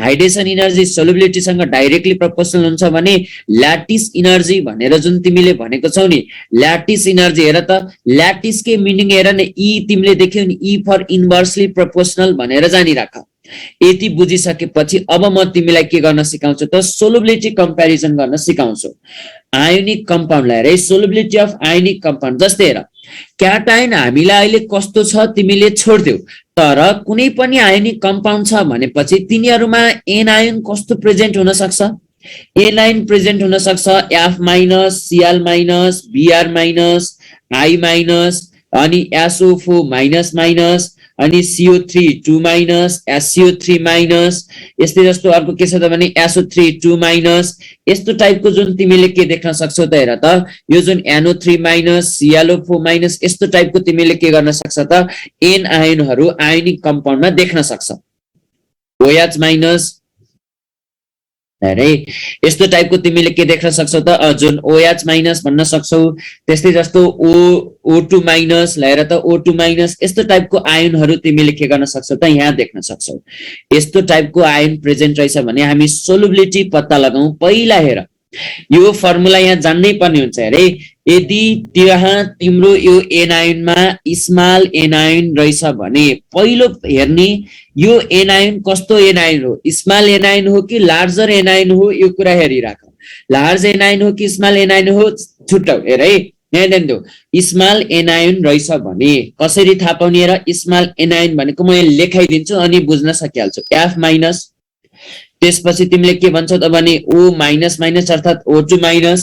हाइड्रेसन इनर्जी सोलुबिलिटीसँग डाइरेक्टली प्रोपोर्सनल हुन्छ भने ल्याटिस इनर्जी भनेर जुन तिमीले भनेको छौ नि, ल्याटिस इनर्जी हेर त, ल्याटिसकै मिनिङ हेर न, ई तिमीले देख्यौ नि, ई फर इन्भर्सली प्रोपोर्सनल भनेर जानिराख। यति बुझिसकेपछि अब म तिमीलाई के गर्न सिकाउँछु त, सोलुबिलिटी कम्प्यारिजन गर्न सिकाउँछु। आयोनिक कम्पाउन्डलाई हेर, सोलुबिलिटी अफ आयोनिक कम्पाउन्ड। जस्तै हेर, क्याटायन हामीलाई अहिले कस्तो छ तिमीले छोड्देऊ, तर कुनै पनि आयोनिक कम्पाउन्ड छ भनेपछि तिनीहरूमा एन आयोन कस्तो प्रेजेन्ट हुन सक्छ, एन आयोन प्रेजेन्ट हुन सक्छ, F minus, Cl minus, BR minus, I minus, अनि एसओ4 माइनस माइनस, अनि CO3 2 माइनस, SCO3 माइनस, यस्तै जस्तो अर्को के छ त भने SO3 2 माइनस, यस्तो टाइपको जुन तिमीले के देख्न सक्छौ त हेर त, यो जुन NO3 माइनस, ClO4 माइनस, यस्तो टाइपको तिमीले के गर्न सक्छ त एन आयनहरु आयोनिक कम्पाउन्डमा देख्न सक्छ। OH माइनस अरे यस्तो टाइपको तिमीले के देख्न सक्छौ त जुन OH माइनस भन्न सक्छौ, त्यस्तै जस्तो O2 माइनस लिएर त O2 माइनस, यस्तो टाइपको आयनहरु तिमीले के गर्न सक्छौ त यहाँ देख्न सक्छौ। यस्तो टाइपको आयन प्रेजेन्ट रहेछ भने हामी सोलुबिलिटी पत्ता लगाऊ। पहिला हेर यो फर्मुला यहाँ जान्नै पर्ने हुन्छ अरे, यदि त्यहाँ तिम्रो यो एनायोनमा स्मल एनायोन रहेछ भने पहिलो हेर्ने यो एनायोन कस्तो एनायोन हो, स्मल एनायोन हो कि लार्जर एनायोन हो, यो कुरा हेरिराख। लार्ज एनायोन हो कि स्मल एनायोन हो छुट्टाउ। हेर है यहाँ देऊ, स्मल एनायोन रहेछ भने कसरी थाहा पाउने र स्मल एनायोन भनेको म लेखाइदिन्छु अनि बुझ्न सकिहाल्छु। F माइनस, त्यसपछि तिमीले के भन्छौ त भने O माइनस माइनस अर्थात O2 माइनस,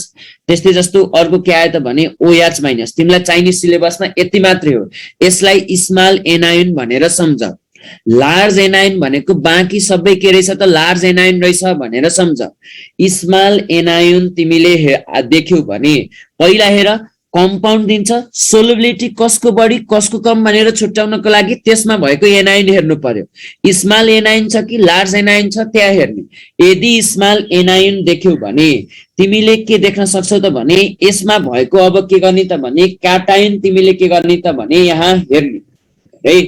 त्यस्तै जस्तो अर्को के आयो त भने OH माइनस। तिमीलाई चाहिने सिलेबसमा यति मात्रै हो, यसलाई स्मल एनायोन भनेर सम्झ। लार्ज एनायोन भनेको बाँकी सबै के रहेछ त लार्ज एनायोन रहेछ भनेर सम्झ। स्मल एनायोन तिमीले देख्यौ भने पहिला हेर कम्पाउन्ड दिन्छ, सोलुबिलिटी कसको बढी कसको कम भनेर छुट्याउनको लागि त्यसमा भएको एनायोन हेर्नु पर्यो। स्मल एनायोन छ कि लार्ज एनायोन छ त्यहाँ हेर्ने। यदि स्मल एनायोन देख्यौ भने तिमीले के देख्न सक्छौ त भने यसमा भएको अब के गर्ने त भने क्याटायन तिमीले के गर्ने त भने यहाँ हेर्ने है।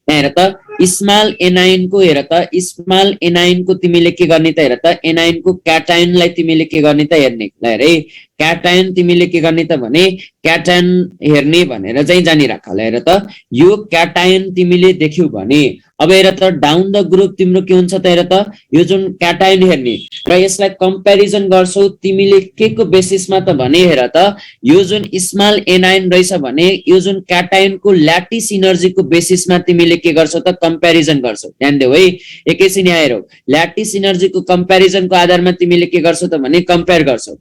हेर त स्मल एनायोनको हेर त स्मल एनायोनको तिमीले के गर्ने त हेर त एनायोनको क्याटायनलाई तिमीले के गर्ने त हेर्ने। ल हेर है क्याटायन तिमीले के गर्ने त भने क्याटायन हेर्ने भनेर चाहिँ जानिराख। ल हेर त यो क्याटायन तिमीले देख्यौ भने अब हेर त डाउन द ग्रुप तिम्रो के हुन्छ त हेर त यो जुन क्याटायन हेर्ने र यसलाई कम्प्यारिजन गर्छौ तिमीले के को बेसिसमा त भने हेर त यो जुन स्मल एनायोन रहेछ भने यो जुन क्याटायनको ल्याटिस इनर्जीको बेसिसमा तिमीले के गर्छौ त कम्प्यारिजन गर्छौ। ध्यान देऊ है एकैछिन यहाँ हेरौ, ल्याटिस इनर्जीको कम्प्यारिजनको आधारमा तिमीले के गर्छौ त भने कम्पेयर गर्छौ।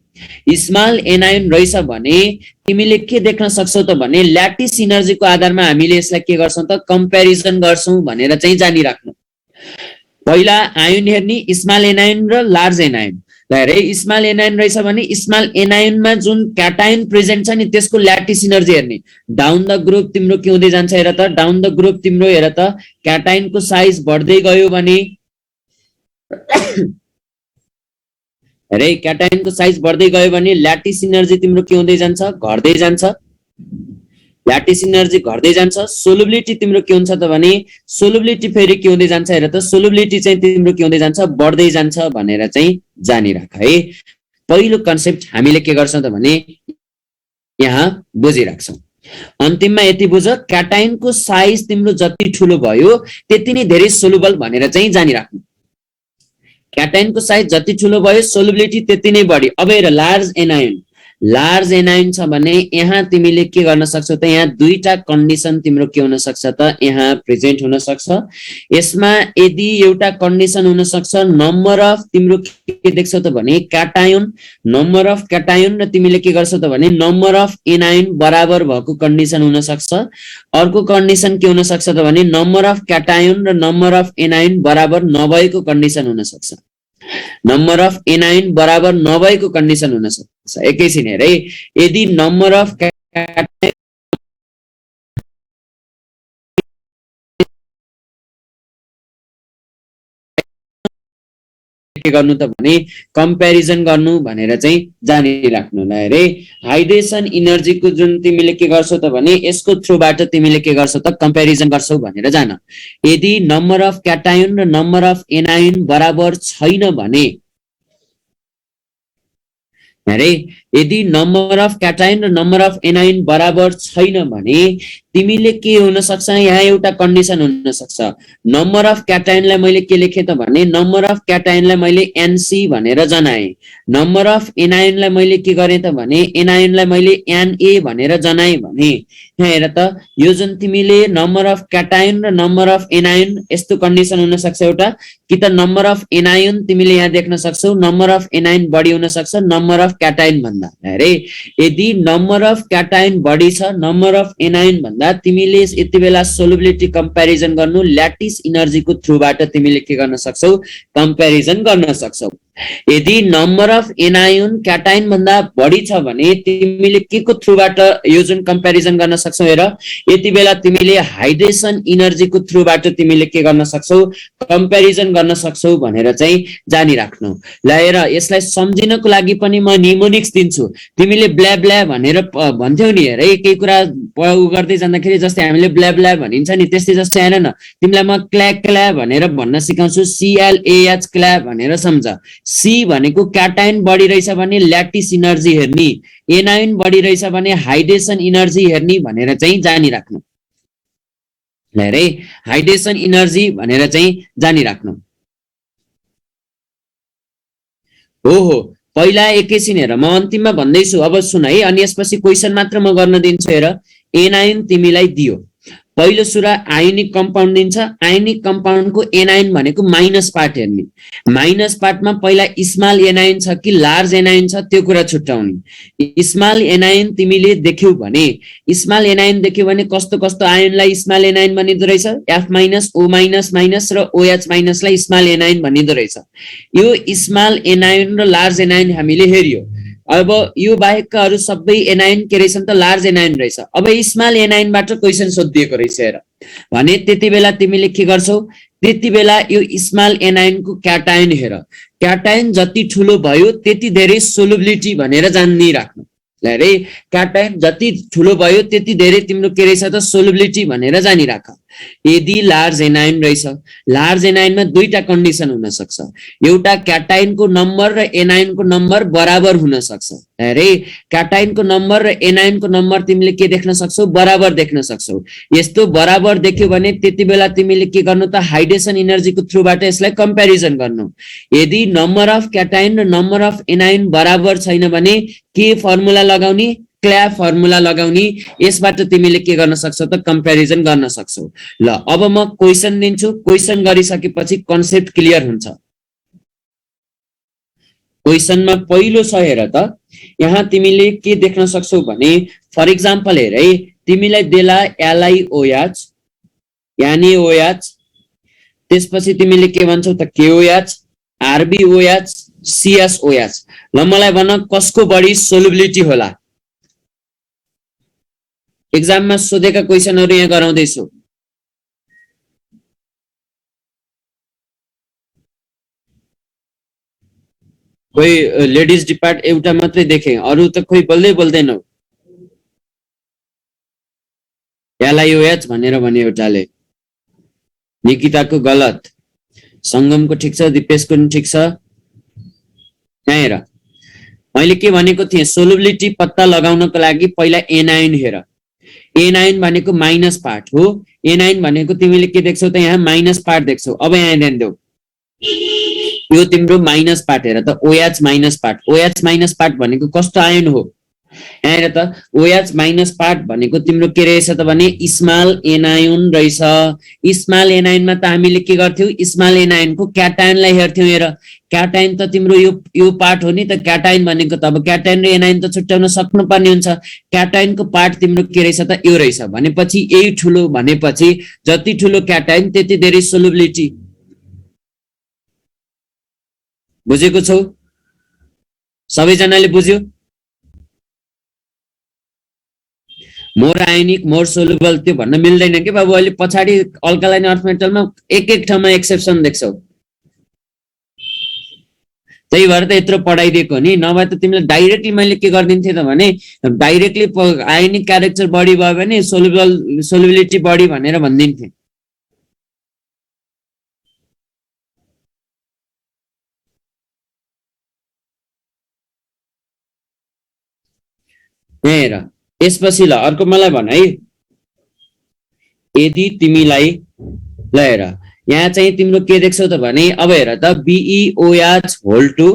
स्मल एनायोन रहेछ भने तिमीले के देख्न सक्छौ त भने ल्याटिस इनर्जीको आधारमा हामीले यसलाई के गर्छौं त कम्प्यारिजन गर्छौं भनेर चाहिँ जानिराख्नु। पहिला आयोन हेर्ने स्मल एनायोन र लार्ज एनायोन। ल हेर स्मल एनायोन रहेछ भने स्मल एनायोनमा जुन क्याटायन प्रेजेन्ट छ नि त्यसको ल्याटिस इनर्जी हेर्ने। डाउन द ग्रुप तिम्रो के हुँदै जान्छ हेर त, डाउन द ग्रुप तिम्रो हेर त क्याटायनको साइज बढ्दै गयो भने अरे क्याटायनको साइज बढ्दै गयो भने ल्याटिस इनर्जी तिम्रो के हुँदै जान्छ घट्दै जान्छ। ल्याटिस इनर्जी घट्दै जान्छ। सोलुबिलिटी तिम्रो के हुन्छ त भने सोलुबिलिटी फेरि के हुँदै जान्छ हेर त सोलुबिलिटी चाहिँ तिम्रो के हुँदै जान्छ बढ्दै जान्छ भनेर चाहिँ जानिराख है। पहिलो कन्सेप्ट हामीले के गर्छौं त भने यहाँ बुझिराख्छौं। अन्तिममा यति बुझ क्याटायनको साइज तिम्रो जति ठुलो भयो त्यति नै धेरै सोलुबल भनेर चाहिँ जानिराख्नु। क्याटायनको साइज जति ठुलो भयो सोलुबिलिटी त्यति नै बढी। अब हेर लार्ज एनायोन, लार्ज एनायोन छ भने यहाँ तिमीले के गर्न सक्छौ त यहाँ दुईटा कन्डिसन तिम्रो के हुन सक्छ त यहाँ प्रेजेन्ट हुन सक्छ। यसमा यदि एउटा कन्डिसन हुन सक्छ नम्बर अफ तिम्रो के देख्छौ त भने क्याटायन, नम्बर अफ क्याटायन र तिमीले के गर्छौ त भने नम्बर अफ एनायोन बराबर भएको कन्डिसन हुन सक्छ। अर्को कन्डिसन के हुन सक्छ त भने नम्बर अफ क्याटायन र नम्बर अफ एनायोन बराबर नभएको कन्डिसन हुन सक्छ। नम्बर अफ एनायोन बराबर नभएको कन्डिसन हुन सक्छ। एकैछिन हेर है यदि नम्बर अफ क्याटायन के गर्नु त भने कम्प्यारिजन गर्नु भनेर चाहिँ जानिराख्नु। ल हेरे हाइड्रेसन इनर्जीको जुन तिमीले के गर्छौ त भने यसको थ्रुबाट तिमीले के गर्छौ त कम्प्यारिजन गर्छौ भनेर जान। यदि नम्बर अफ क्याटायन र नम्बर अफ एनायोन बराबर छैन भने अरे यदि नम्बर अफ क्याटायन र नम्बर अफ एनायोन बराबर छैन भने तिमीले के हुन सक्छ यहाँ एउटा कन्डिसन हुन सक्छ। नम्बर अफ क्याटायनलाई मैले के लेखे त भने नम्बर अफ क्याटायनलाई मैले एनसी भनेर जनाए। नम्बर अफ एनायोनलाई मैले के गरे त भने एनायोनलाई मैले एनए भनेर जनाए भने यहाँ हेर त यो जुन तिमीले नम्बर अफ क्याटायन र नम्बर अफ एनायोन यस्तो कन्डिसन हुन सक्छ एउटा कि त नम्बर अफ एनायोन तिमीले यहाँ देख्न सक्छौ नम्बर अफ एनायोन बढी हुन सक्छ नम्बर अफ क्याटायन भन्दा। हेरे यदि नम्बर अफ क्याटायन बढी छ नम्बर अफ एनायोन भन्दा भन्दा तिमीले यति बेला सोलुबिलिटी कम्प्यारिजन गर्नु ल्याटिस इनर्जीको थ्रुबाट तिमीले के गर्न सक्छौ कम्प्यारिजन गर्न सक्छौ यदि नम्बर अफ एनायोन क्याटाइन भन्दा बढी छ भने तिमीले के को थ्रुबाट यो जुन कम्प्यारिजन गर्न सक्छौ हेर यति बेला तिमीले हाइड्रेसन इनर्जीको थ्रुबाट तिमीले के गर्न सक्छौ कम्प्यारिजन गर्न सक्छौ भनेर चाहिँ जानिराख्नु ल हेर यसलाई सम्झिनको लागि पनि म निमोनिक्स दिन्छु तिमीले ब्ला ब्ला भनेर भन्थ्यौ नि हेर केही कुरा उ गर्दै जाँदाखेरि जस्तै हामीले ब्ला ब्ला भनिन्छ नि त्यस्तै जस्तै हैन न तिमीलाई म क्ल्या क्ल्या भनेर भन्न सिकाउँछु CLAH क्ल्या भनेर सम्झ सी भनेको क्याटाइन बढी रहेछ भने ल्याटिस इनर्जी हेर्ने एनायोन बढी रहेछ भने हाइड्रेसन इनर्जी हेर्ने भनेर चाहिँ जानिराख्नु ल रे हाइड्रेसन इनर्जी भनेर चाहिँ जानिराख्नु हो पहिला एकैछिन हेर म अन्तिममा भन्दैछु अब सुन है अनि यसपछि क्वेशन मात्र म गर्न दिन्छु हेर एनायोन तिमीलाई दियो पहिलो सुरा आयोनिक कम्पाउन्ड दिन्छ आयोनिक कम्पाउन्डको एनायोन भनेको माइनस पार्ट हेर्ने माइनस पार्टमा पहिला स्मल एनायोन छ कि लार्ज एनायोन छ त्यो कुरा छुट्याउने स्मल एनायोन तिमीले देख्यौ भने स्मल एनायोन देख्यौ भने कस्तो कस्तो आयोनलाई स्मल एनायोन भनिदो रहेछ F- O- र OH- लाई स्मल एनायोन भनिदो रहेछ यो स्मल एनायोन र लार्ज एनायोन हामीले हेर्यो अब यो बाहेकका अरु सबै एनायोन के रहेछन् त लार्ज एनायोन रहेछ अब स्मल एनायोनबाट क्वेशन सोधिएको रहेछ हेर भने त्यति बेला तिमीले के गर्छौ त्यति बेला यो स्मल एनायोनको क्याटायन हेर क्याटायन जति ठुलो भयो त्यति धेरै सोलुबिलिटी भनेर जान्नी राख्नु ल रे क्याटायन जति ठुलो भयो त्यति धेरै तिम्रो के रहेछ त सोलुबिलिटी भनेर जानिराख यदि लार्ज एनायोन रहेछ लार्ज एनायोनमा दुईटा कन्डिसन हुन सक्छ एउटा क्याटायनको नम्बर र एनायोनको नम्बर बराबर हुन सक्छ अरे क्याटायनको नम्बर र एनायोनको नम्बर तिमीले के देख्न सक्छौ बराबर देख्न सक्छौ यस्तो बराबर देख्यो भने त्यति बेला तिमीले के गर्नु त हाइड्रेसन इनर्जीको थ्रुबाट यसलाई कम्प्यारिजन गर्नु यदि नम्बर अफ क्याटायन र नम्बर अफ एनायोन बराबर छैन भने के फर्मुला लगाउने क्ल्या फर्मुला लगाउने यसबाट तिमीले के गर्न सक्छौ त कम्प्यारिजन गर्न सक्छौ ल अब म क्वेशन दिन्छु क्वेशन गरिसकेपछि कन्सेप्ट क्लियर हुन्छ क्वेशनमा पहिलो छ हेर त यहाँ तिमीले के देख्न सक्छौ भने फर एक्जाम्पल हेर है तिमीलाई देला LiOH यानी OH त्यसपछि तिमीले के भन्छौ त KOH RbOH CSOH ल मलाई भन कसको बढी सोलुबिलिटी होला एक्जाममा सोधेका क्वेशनहरु यहाँ गराउँदैछु कोही लेडिज डिपार्ट एउटा मात्रै देखे अरु त खोइ बोल्दैनौ LiOH भनेर भन्यो एउटाले निकिताको गलत संगमको ठीक छ दिपेशको पनि ठीक छ यहाँ हेर मैले के भनेको थिएँ सोलुबिलिटी पत्ता लगाउनको लागि पहिला एनायोन हेर एनायोन भनेको माइनस पार्ट हो एनायोन भनेको तिमीले के देख्छौ त यहाँ माइनस पार्ट देख्छौ अब यहाँ ध्यान देऊ यो तिम्रो माइनस पार्ट हेर त OH minus part OH minus part भनेको कस्तो आयोन हो यहाँ हेर त OH माइनस पार्ट भनेको तिम्रो के रहेछ त भने स्मल एनायोन रहेछ स्मल एनायोनमा त हामीले के गर्थ्यौ स्मल एनायोनको क्याटायनलाई हेर्थ्यौ हेर क्याटायन त तिम्रो यो पार्ट हो नि त क्याटायन भनेको त अब क्याटायन र एनायोन त छुट्याउन सक्नुपर्ने हुन्छ क्याटायनको पार्ट तिम्रो के रहेछ त यो रहेछ भनेपछि यही ठुलो भनेपछि जति ठुलो क्याटायन त्यति धेरै सोलुबिलिटी बुझेको छौ सबैजनाले बुझ्यो मोर आयोनिक मोर सोलुबल त्यो भन्न मिल्दैन के बाबु अहिले पछाडी अल्कालाइन अर्थ मेटलमा एक ठाउँमा एक्सेप्सन देख्छौ त्यही भएर त यत्रो पढाइदिएको नि नभए त तिमीले डाइरेक्टली मैले के गर्दिन्थे त भने डाइरेक्टली आयोनिक क्यारेक्टर बढी भयो भने सोलुबिलिटी बढी भनेर भन्दिन्थे हेर यसपछि ल अर्को मलाई भन है यदि तिमीलाई ल हेर यहाँ चाहिँ तिम्रो के देख्छौ त भने अब हेर त BeOH होल 2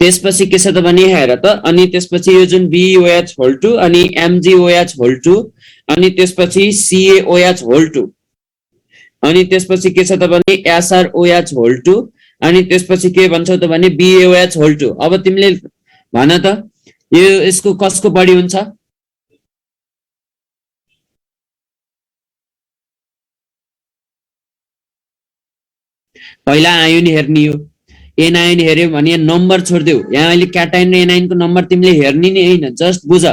त्यसपछि के छ त भने हेर त अनि त्यसपछि यो जुन BeOH होल 2 अनि MgOH होल 2 अनि त्यसपछि CaOH होल 2 अनि त्यसपछि के छ त भने SrOH होल 2 अनि त्यसपछि के भन्छौ त भने BaOH होल 2 अब तिमीले भन त यो यसको कसको बढी हुन्छ पहिला आयोन हेर्ने हो, एनायोन हेर्यो भने नम्बर छोडिदेऊ। यहाँ अहिले क्याटाइन र एनायोनको नम्बर तिमीले हेर्ने नै होइन, जस्ट बुझ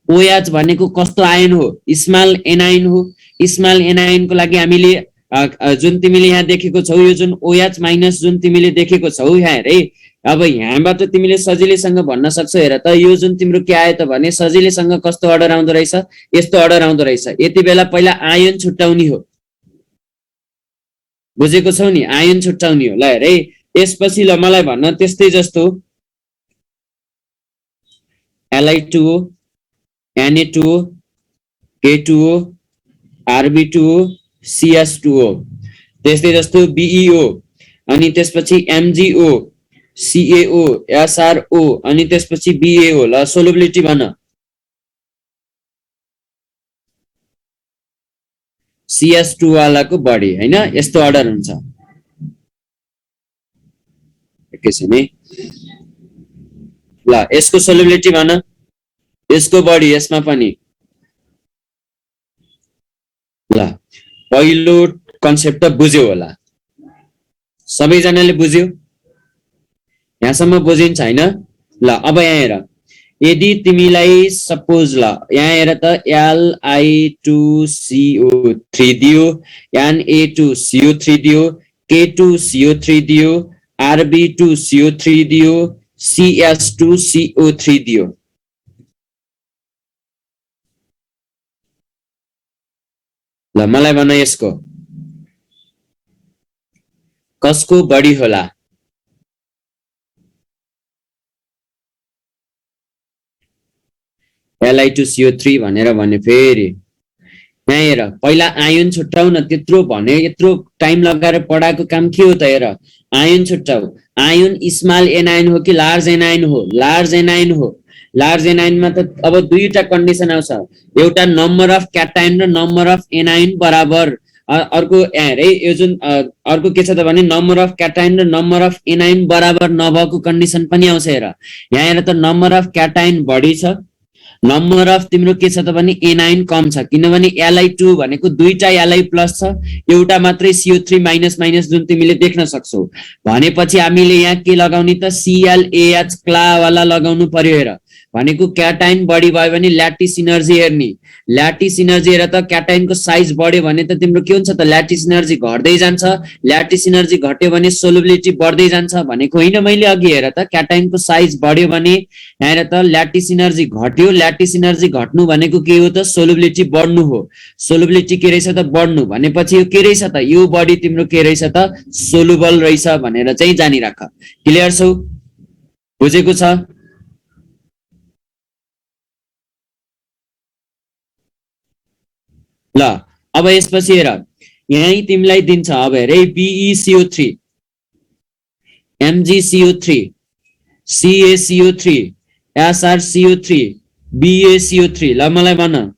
ओएच भनेको कस्तो आयन हो, स्मल एनायोन हो। स्मल एनायोनको लागि हामीले जुन तिमीले यहाँ देखेको छौ, यो जुन ओएच माइनस जुन तिमीले देखेको छौ यहाँ हेर है। अब यहाँबाट तिमीले सजिलैसँग भन्न सक्छौ, हेर त यो जुन तिम्रो के आयो त भने सजिलैसँग कस्तो अर्डर आउँदो रहेछ, यस्तो अर्डर आउँदो रहेछ। यति बेला पहिला आयन छुट्याउने हो, बुझेको छौ नि, आयन छुट्याउने हो। ल हेर है, यसपछि ल मलाई भन्न त्यस्तै जस्तो Li2O, Na2O, K2O, Rb2O, CS2O, त्यस्तै जस्तो BeO, अनि त्यसपछि MgO, CaO, SrO, अनि त्यसपछि BaO। ल सोलुबिलिटी भन। CS2 वालाको बढी हैन, यस्तो अर्डर हुन्छ। एकैछिन है, ल यसको सोलुबिलिटी भन, यसको बढी, यसमा पनि। ल पहिलो कन्सेप्ट त बुझ्यो होला, सबैजनाले बुझ्यो, यहाँसम्म बुझिन्छ हैन? ल अब यहाँ हेर, यदि तिमीलाई सपोज ल यहाँ हेर त Li2CO3 दियो, Na2CO3 दियो, K2CO3 दियो, Rb2CO3 दियो, CS2CO3 दियो। ल मलाई भन यसको कसको बढी होला? Li2CO3 भनेर भने फेरि यहाँ हेर, पहिला आयन छुट्याउ न, त्यत्रो भने यत्रो टाइम लगाएर पढाएको काम के हो त? हेर आयन छुट्याउ, आयन स्मल एनायन हो कि लार्ज एनायन हो? लार्ज एनायन हो। लार्ज एनायनमा त अब दुईटा कन्डिसन आउँछ, एउटा नम्बर अफ क्याटायन र नम्बर अफ एनायन बराबर, अर्को हेर है, यो जुन अर्को के छ त भने नम्बर अफ क्याटायन र नम्बर अफ एनायन बराबर नभएको कन्डिसन पनि आउँछ। हेर यहाँ हेर त नम्बर अफ क्याटायन बढी छ, नम्बर अफ तिम्रो के छ त भने एनायन कम छ, किनभने Li2 भनेको दुईटा Li प्लस छ, एउटा मात्रै CO3 माइनस माइनस जुन तिमीले देख्न सक्छौ। भनेपछि हामीले यहाँ के लगाउने त? ClAH क्ला वाला लगाउनु पर्यो। हेर भनेको क्याटाइन बढी भयो भने ल्याटिस इनर्जी हेर्ने, ल्याटिस इनर्जी हेर त, क्याटाइनको साइज बढ्यो भने त तिम्रो के हुन्छ त? ल्याटिस इनर्जी घट्दै जान्छ, ल्याटिस इनर्जी घट्यो भने सोलुबिलिटी बढ्दै जान्छ भनेको होइन मैले अघि? हेर त क्याटाइनको साइज बढ्यो भने हेर त ल्याटिस इनर्जी घट्यो, ल्याटिस इनर्जी घट्नु भनेको के हो त? सोलुबिलिटी बढ्नु हो। सोलुबिलिटी के रहेछ त? बढ्नु भनेपछि यो के रहेछ त? यो बडी तिम्रो के रहेछ त? सोलुबल रहेछ भनेर चाहिँ जानिराख। क्लियर छौ? बुझेको छ? ल अब यसपछि हेर, यही तिमीलाई दिन्छ, अब हेर BeCO3, MgCO3, CaCO3, SrCO3, BaCO3। ल मलाई भन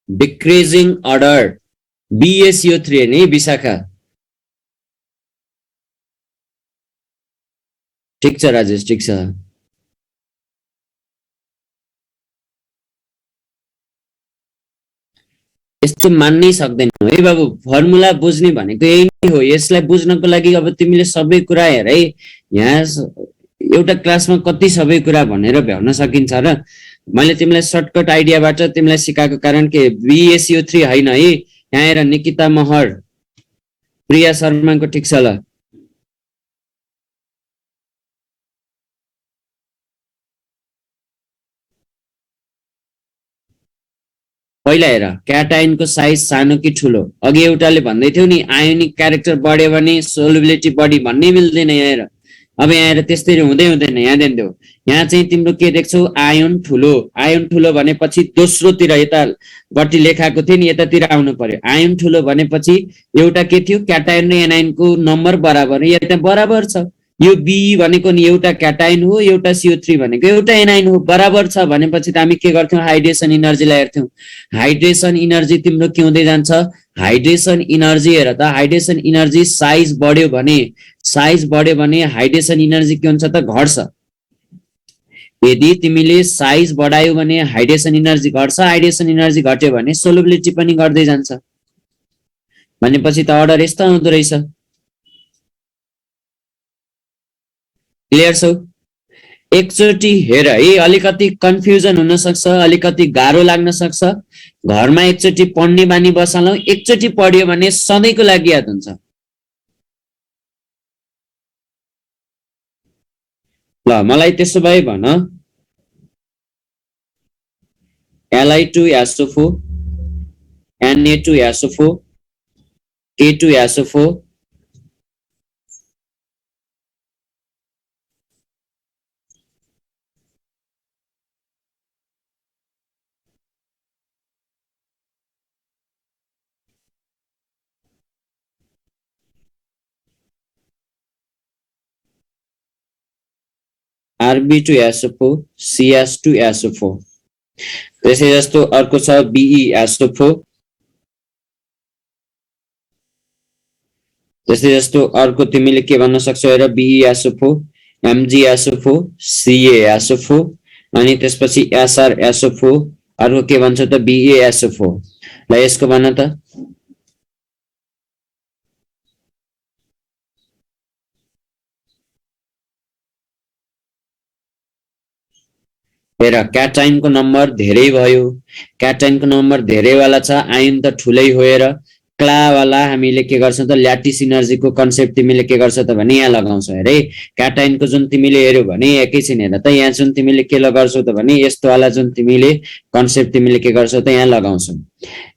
डिक्रिजिङ अर्डर BaCO3 नि विशाखा। ठिक छ राजेश, ठिक छ। यस्तो मान्नै सक्दैनौ है बाबु, फर्मुला बुझ्ने भनेको यही नै हो। यसलाई बुझ्नको लागि अब तिमीले सबै कुरा हेर है, यहाँ एउटा क्लासमा कति सबै कुरा भनेर भ्याउन सकिन्छ र? मैले तिमीलाई सर्टकट आइडियाबाट तिमीलाई सिकाएको कारण के BaCO3 होइन है। यहाँ हेर निकिता महर, प्रिया शर्माको ठिक छ। ल पहिला हेर क्याटाइनको साइज सानो कि ठुलो? अघि एउटाले भन्दै थियो नि आयोनिक क्यारेक्टर बढ्यो भने सोलुबिलिटी बढी भन्नै मिल्दैन। यहाँ हेर, अब यहाँ हेर त्यसरी हुँदै हुँदैन। यहाँ देख्दैौ, यहाँ चाहिँ तिम्रो के देख्छौ? आयोन ठुलो। आयोन ठुलो भनेपछि दोस्रोतिर यतापट्टि लेखाएको थियो नि, यतातिर आउनु पर्यो। आयोन ठुलो भनेपछि एउटा के थियो? क्याटायन र एनायनको नम्बर बराबर, यहाँ बराबर छ। यो बी भनेको नि एउटा क्याटाइन हो, एउटा CO3 भनेको एउटा एनाइन हो, बराबर छ भनेपछि त हामी के गर्थ्यौं, हाइड्रेसन इनर्जीलाई हेर्थ्यौं। हाइड्रेसन इनर्जी तिम्रो के हुँदै जान्छ, हाइड्रेसन इनर्जी हेर त, हाइड्रेसन इनर्जी साइज बढ्यो भने हाइड्रेसन इनर्जी के हुन्छ त, घट्छ। यदि तिमीले साइज बढायो भने हाइड्रेसन इनर्जी घट्छ, हाइड्रेसन इनर्जी घट्यो भने सोलुबिलिटी पनि घट्दै जान्छ। भनेपछि त अर्डर यस्तो आउँदो रहेछ। क्लियर छ? एकचोटि हेर है, अलिकति कन्फ्युजन हुन सक्छ, अलिकति गाह्रो लाग्न सक्छ, घरमा एकचोटि पढ्ने बानी बसालौ, एकचोटि पढ्यो भने सधैँको लागि याद हुन्छ। ल मलाई त्यसो भए भन, Li2SO4, Na2SO4, K2SO4, Rb2SO4, CS2SO4। त्यसै जस्तो अर्को छ BeSO4। त्यसै जस्तो अर्को तिमीले के भन्न सक्छौ हेर, BeSO4, MgSO4, CaSO4, अनि त्यसपछि SrSO4, अर्को के भन्छ त, BaSO4। ल यसको भन त। हेर क्याटाइनको नम्बर धेरै भयो, क्याटाइनको नम्बर धेरै वाला छ, आयन त ठुलै हो। हेर क्ला वाला हामीले के गर्छौं त, ल्याटिस इनर्जीको कन्सेप्ट तिमीले के गर्छौ त भने यहाँ लगाउँछौ। हेर है, क्याटाइनको जुन तिमीले हेर्यौ भने एकैछिन हेर त, यहाँ जुन तिमीले के लगाउँछौ त भने यस्तो वाला जुन तिमीले कन्सेप्ट तिमीले के गर्छौ त यहाँ लगाउँछौ।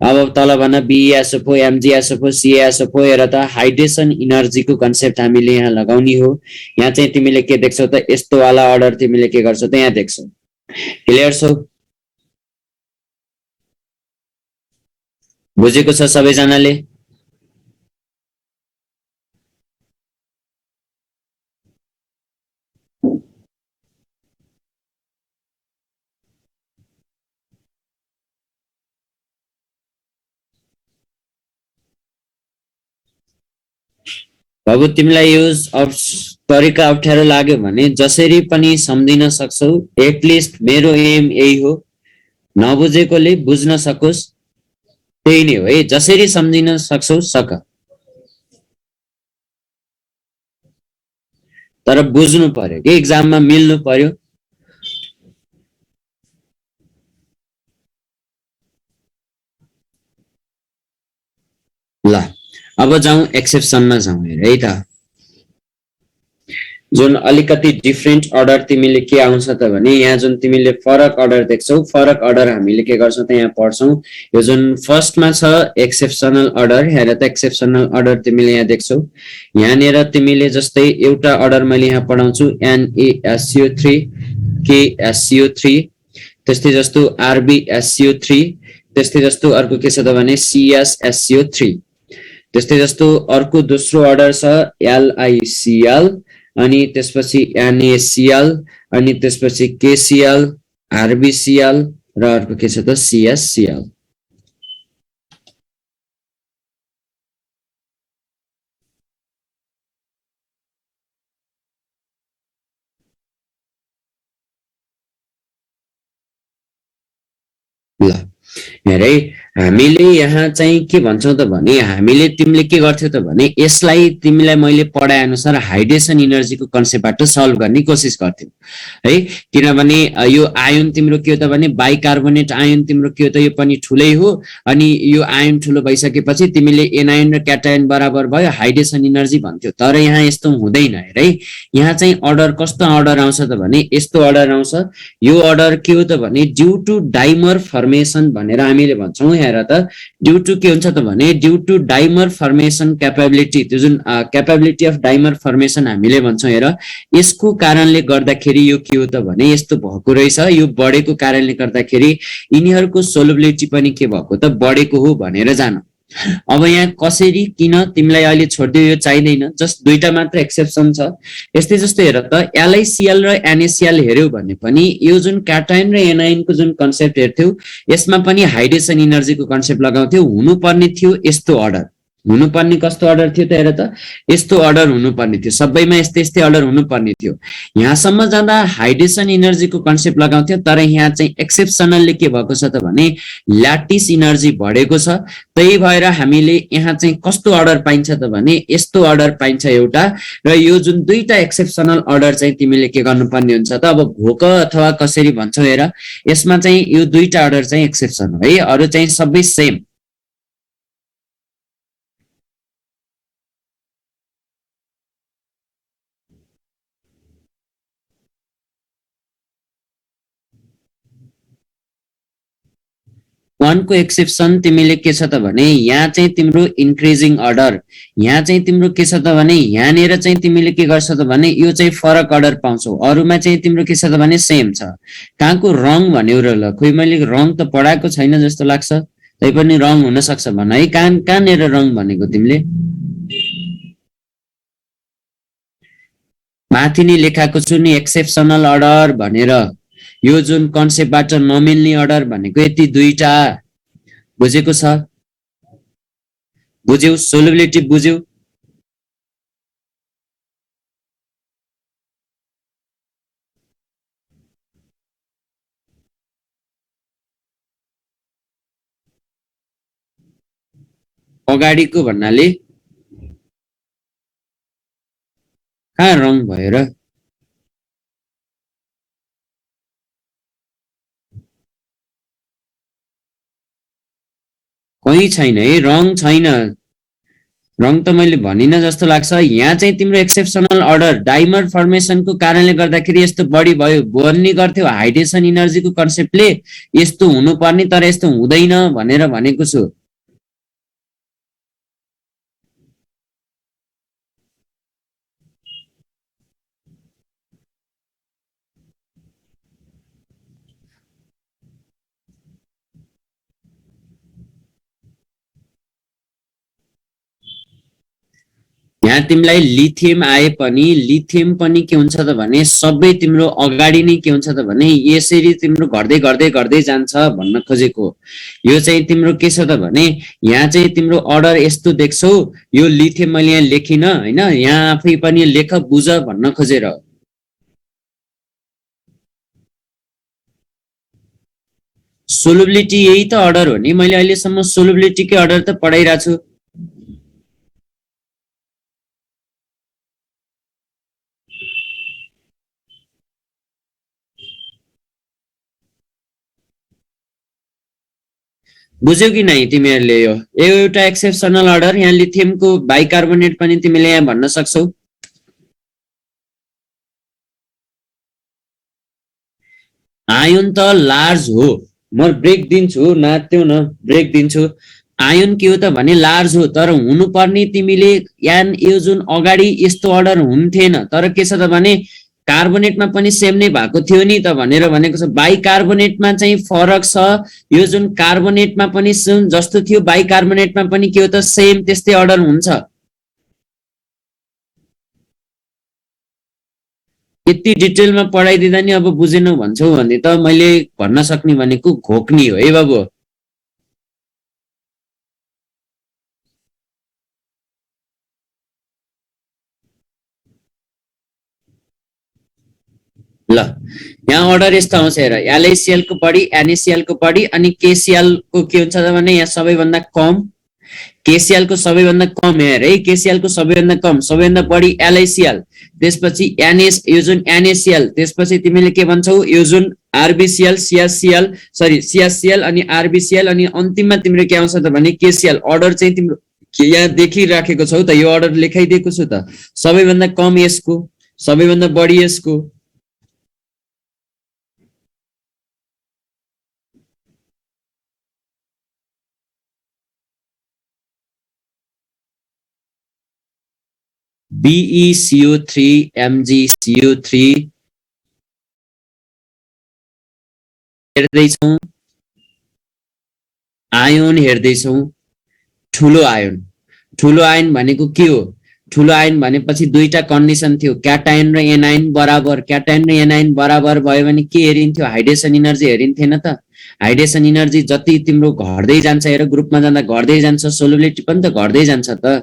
अब तल भन BeSO4, MgSO4, CaSO4। हेर त हाइड्रेसन इनर्जीको कन्सेप्ट हामीले यहाँ लगाउने हो। यहाँ चाहिँ तिमीले के देख्छौ त, यस्तो वाला अर्डर तिमीले के गर्छौ त यहाँ देख्छौ। क्लियर छौ? बुझेको छ सबैजनाले? अब तिमीलाई युज अफ तरिका अप्ठ्यारो लाग्यो भने जसरी पनि सम्झिन सक्छौ। एटलिस्ट मेरो एम यही हो, नबुझेकोले बुझ्न सकोस्, त्यही नै हो है। जसरी सम्झिन सक्छौ सक, तर बुझ्नु पर्यो कि एक्जाममा मिल्नु पर्यो। ल अब जाउँ एक्सेप्सनमा जाउँ हेर है त। जुन अलिकति डिफरेन्ट अर्डर तिमीले के आउँछ त भने, यहाँ जुन तिमीले फरक अर्डर देख्छौ, फरक अर्डर हामीले के गर्छौं त यहाँ पढ्छौं। यो जुन फर्स्टमा छ एक्सेप्सनल अर्डर, हेर त एक्सेप्सनल अर्डर तिमीले यहाँ देख्छौ। यहाँनिर तिमीले जस्तै एउटा अर्डर मैले यहाँ पढाउँछु, NaSO3, KSO3, त्यस्तै जस्तो RbSO3, त्यस्तै जस्तो अर्को के छ त भने CsSO3, त्यस्तै जस्तो अर्को दोस्रो अर्डर छ LiCl, अनि त्यसपछि NaCl, अनि त्यसपछि KCl, RbCl, र अर्को के छ त CsCl। ल हेर है, हामीले यहाँ चाहिँ के भन्छौं त भने, हामीले तिमीले के गर्थ्यौ त भने यसलाई तिमीलाई मैले पढाए अनुसार हाइड्रेसन इनर्जीको कन्सेप्टबाट सल्भ गर्ने कोसिस गर्थ्यौ है। किनभने यो आयन तिम्रो के हो त भने बाइकार्बोनेट आयन तिम्रो के हो त, यो पनि ठुलै हो। अनि यो आयन ठुलो भइसकेपछि तिमीले एनायन र क्याटायन बराबर भयो, हाइड्रेसन इनर्जी भन्थ्यौ। तर यहाँ यस्तो हुँदैन हेर है। यहाँ चाहिँ अर्डर कस्तो अर्डर आउँछ त भने यस्तो अर्डर आउँछ। यो अर्डर के हो त भने ड्यू टु डाइमर फर्मेसन भनेर हामीले भन्छौं। हेर त ड्यू टु के हुन्छ त भने due to dimer formation capability, त्यो जुन क्यापेबिलिटी अफ डाइमर फर्मेसन हामीले भन्छौं। हेर यसको कारणले गर्दाखेरि यो के हो त भने यस्तो भएको रहेछ। यो बढेको कारणले गर्दाखेरि यिनीहरूको सोलुबिलिटी पनि के भएको त बढेको हो भनेर जान। अब यहाँ कसरी किन तिमीलाई अहिले छोडिदियो यो चाहिँदैन, जस्ट दुईटा मात्र एक्सेप्सन छ। यस्तै जस्तो हेर त एलआइसिएल र एनएसिएल हेऱ्यौ भने पनि यो जुन क्याटाइन र एनाइनको जुन कन्सेप्ट हेर्थ्यौ यसमा पनि हाइड्रेसन इनर्जीको कन्सेप्ट लगाउँथ्यौ। हुनुपर्ने थियो यस्तो अर्डर, हुनुपर्ने कस्तो अर्डर थियो त हेर त, यस्तो अर्डर हुनुपर्ने थियो, सबैमा यस्तै यस्तै अर्डर हुनुपर्ने थियो। यहाँसम्म जाँदा हाइड्रेसन इनर्जीको कन्सेप्ट लगाउँथ्यो, तर यहाँ चाहिँ एक्सेप्सनल्ली के भएको छ त भने ल्याटिस इनर्जी बढेको छ। त्यही भएर हामीले यहाँ चाहिँ कस्तो अर्डर पाइन्छ त भने यस्तो अर्डर पाइन्छ एउटा, र यो जुन दुईटा एक्सेप्सनल अर्डर चाहिँ तिमीले के गर्नुपर्ने हुन्छ त, अब घोक अथवा कसरी भन्छौ हेर, यसमा चाहिँ यो दुईटा अर्डर चाहिँ एक्सेप्सन हो है, अरू चाहिँ सबै सेम। वानको एक्सेप्सन तिमीले के छ त भने यहाँ चाहिँ तिम्रो इन्क्रिजिङ अर्डर, यहाँ चाहिँ तिम्रो के छ त भने यहाँनिर चाहिँ तिमीले के गर्छ त भने यो चाहिँ फरक अर्डर पाउँछौ, अरूमा चाहिँ तिम्रो के छ त भने सेम छ। कहाँको रङ भन्यो र, ल खोइ मैले रङ त पढाएको छैन जस्तो लाग्छ, तैपनि रङ हुन सक्छ भन है। कहाँनिर रङ भनेको तिमीले माथि नै लेखाएको छु नि एक्सेप्सनल अर्डर भनेर, यो जुन कन्सेप्टबाट नमिल्ने अर्डर भनेको यति दुईटा, बुझेको छ? बुझ्यौ? सोलुबिलिटी बुझ्यौ? अगाडिको भन्नाले कहाँ रङ भयो र? कहीँ छैन है, रङ छैन, रङ त मैले भनिन जस्तो लाग्छ। यहाँ चाहिँ तिम्रो एक्सेप्सनल अर्डर डाइमर फर्मेसनको कारणले गर्दाखेरि यस्तो बढी भयो भन्ने गर्थ्यो हाइड्रेसन इनर्जीको कन्सेप्टले, यस्तो हुनुपर्ने तर यस्तो हुँदैन भनेर भनेको छु। यहाँ तिमीलाई लिथियम आए पनि लिथियम पनि के हुन्छ त भने सबै तिम्रो अगाडि नै के हुन्छ त भने यसरी तिम्रो घट्दै घट्दै घट्दै जान्छ भन्न खोजेको। यो चाहिँ तिम्रो के छ त भने यहाँ चाहिँ तिम्रो अर्डर यस्तो देख्छौ, यो लिथियम मैले यहाँ लेखिन हैन, यहाँ आफै पनि लेख बुझ भन्न खोजेर। सोलुबिलिटी यही त अर्डर हो नि, मैले अहिलेसम्म सोलुबिलिटीकै अर्डर त पढाइरहेको छु। बुझ्यौ कि नै तिमीहरूले? यो एउटा एक्सेप्सनल अर्डर, यहाँ लिथियमको बाइकार्बोनेट पनि तिमीले यहाँ भन्न सक्छौ। आयोन त लार्ज हो, म ब्रेक दिन्छु, नाच्यौ न, ब्रेक दिन्छु। आयोन के हो त भने लार्ज हो, तर हुनुपर्ने तिमीले यहाँ यो जुन अगाडि यस्तो अर्डर हुन्थेन, तर के छ त भने कार्बोनेटमा पनि सेम नै भएको थियो नि त भनेर भनेको छ। बाइकार्बोनेटमा चाहिँ फरक छ, यो जुन कार्बोनेटमा पनि जस्तो थियो बाइकार्बोनेटमा पनि के हो त सेम त्यस्तै अर्डर हुन्छ। यति डिटेलमा पढाइदिँदा नि अब बुझेनौ भन्छौ भने त मैले भन्न सक्ने भनेको घोक्नी हो है बाबु। ल यहाँ अर्डर यस्तो आउँछ हेर, एलआइसिएल को बढी, एनएसिएल को बढी, अनि केसिएल को के हुन्छ त भने यहाँ सबैभन्दा कम, केसिएल को सबैभन्दा कम हेर है, केसिएल को सबैभन्दा कम, सबैभन्दा बढी एलआइसिएल, त्यसपछि एनएस, यो जुन एनएसिएल, त्यसपछि तिमीले के भन्छौ यो जुन आरबिसिएल, सिएससिएल, सरी सिएससिएल अनि आरबिसिएल, अनि अन्तिममा तिम्रो के आउँछ त भने केसिएल। अर्डर चाहिँ तिम्रो यहाँ देखिराखेको छौ त, यो अर्डर लेखाइदिएको छु त, सबैभन्दा कम यसको, सबैभन्दा बढी यसको। BeCO3 MgCO3 हेर्दैछौ, आयोन हेर्दैछौ, ठुलो आयोन। ठुलो आयोन भनेको के हो? ठुलो आयोन भनेपछि दुईटा कन्डिसन थियो, क्याटायन र एनायन बराबर। क्याटायन र एनायन बराबर भयो भने के हेरिन्थ्यो? हाइड्रेसन इनर्जी हेरिन्थेन त। हाइड्रेसन इनर्जी जति तिम्रो घट्दै जान्छ हेर, ग्रुपमा जाँदा घट्दै जान्छ, सोलुबिलिटी पनि त घट्दै जान्छ त।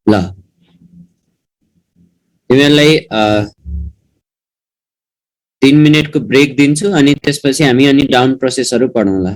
ल तिमीहरूलाई 3 मिनेटको ब्रेक दिन्छु अनि त्यसपछि हामी डाउन प्रोसेसहरू पढौँला।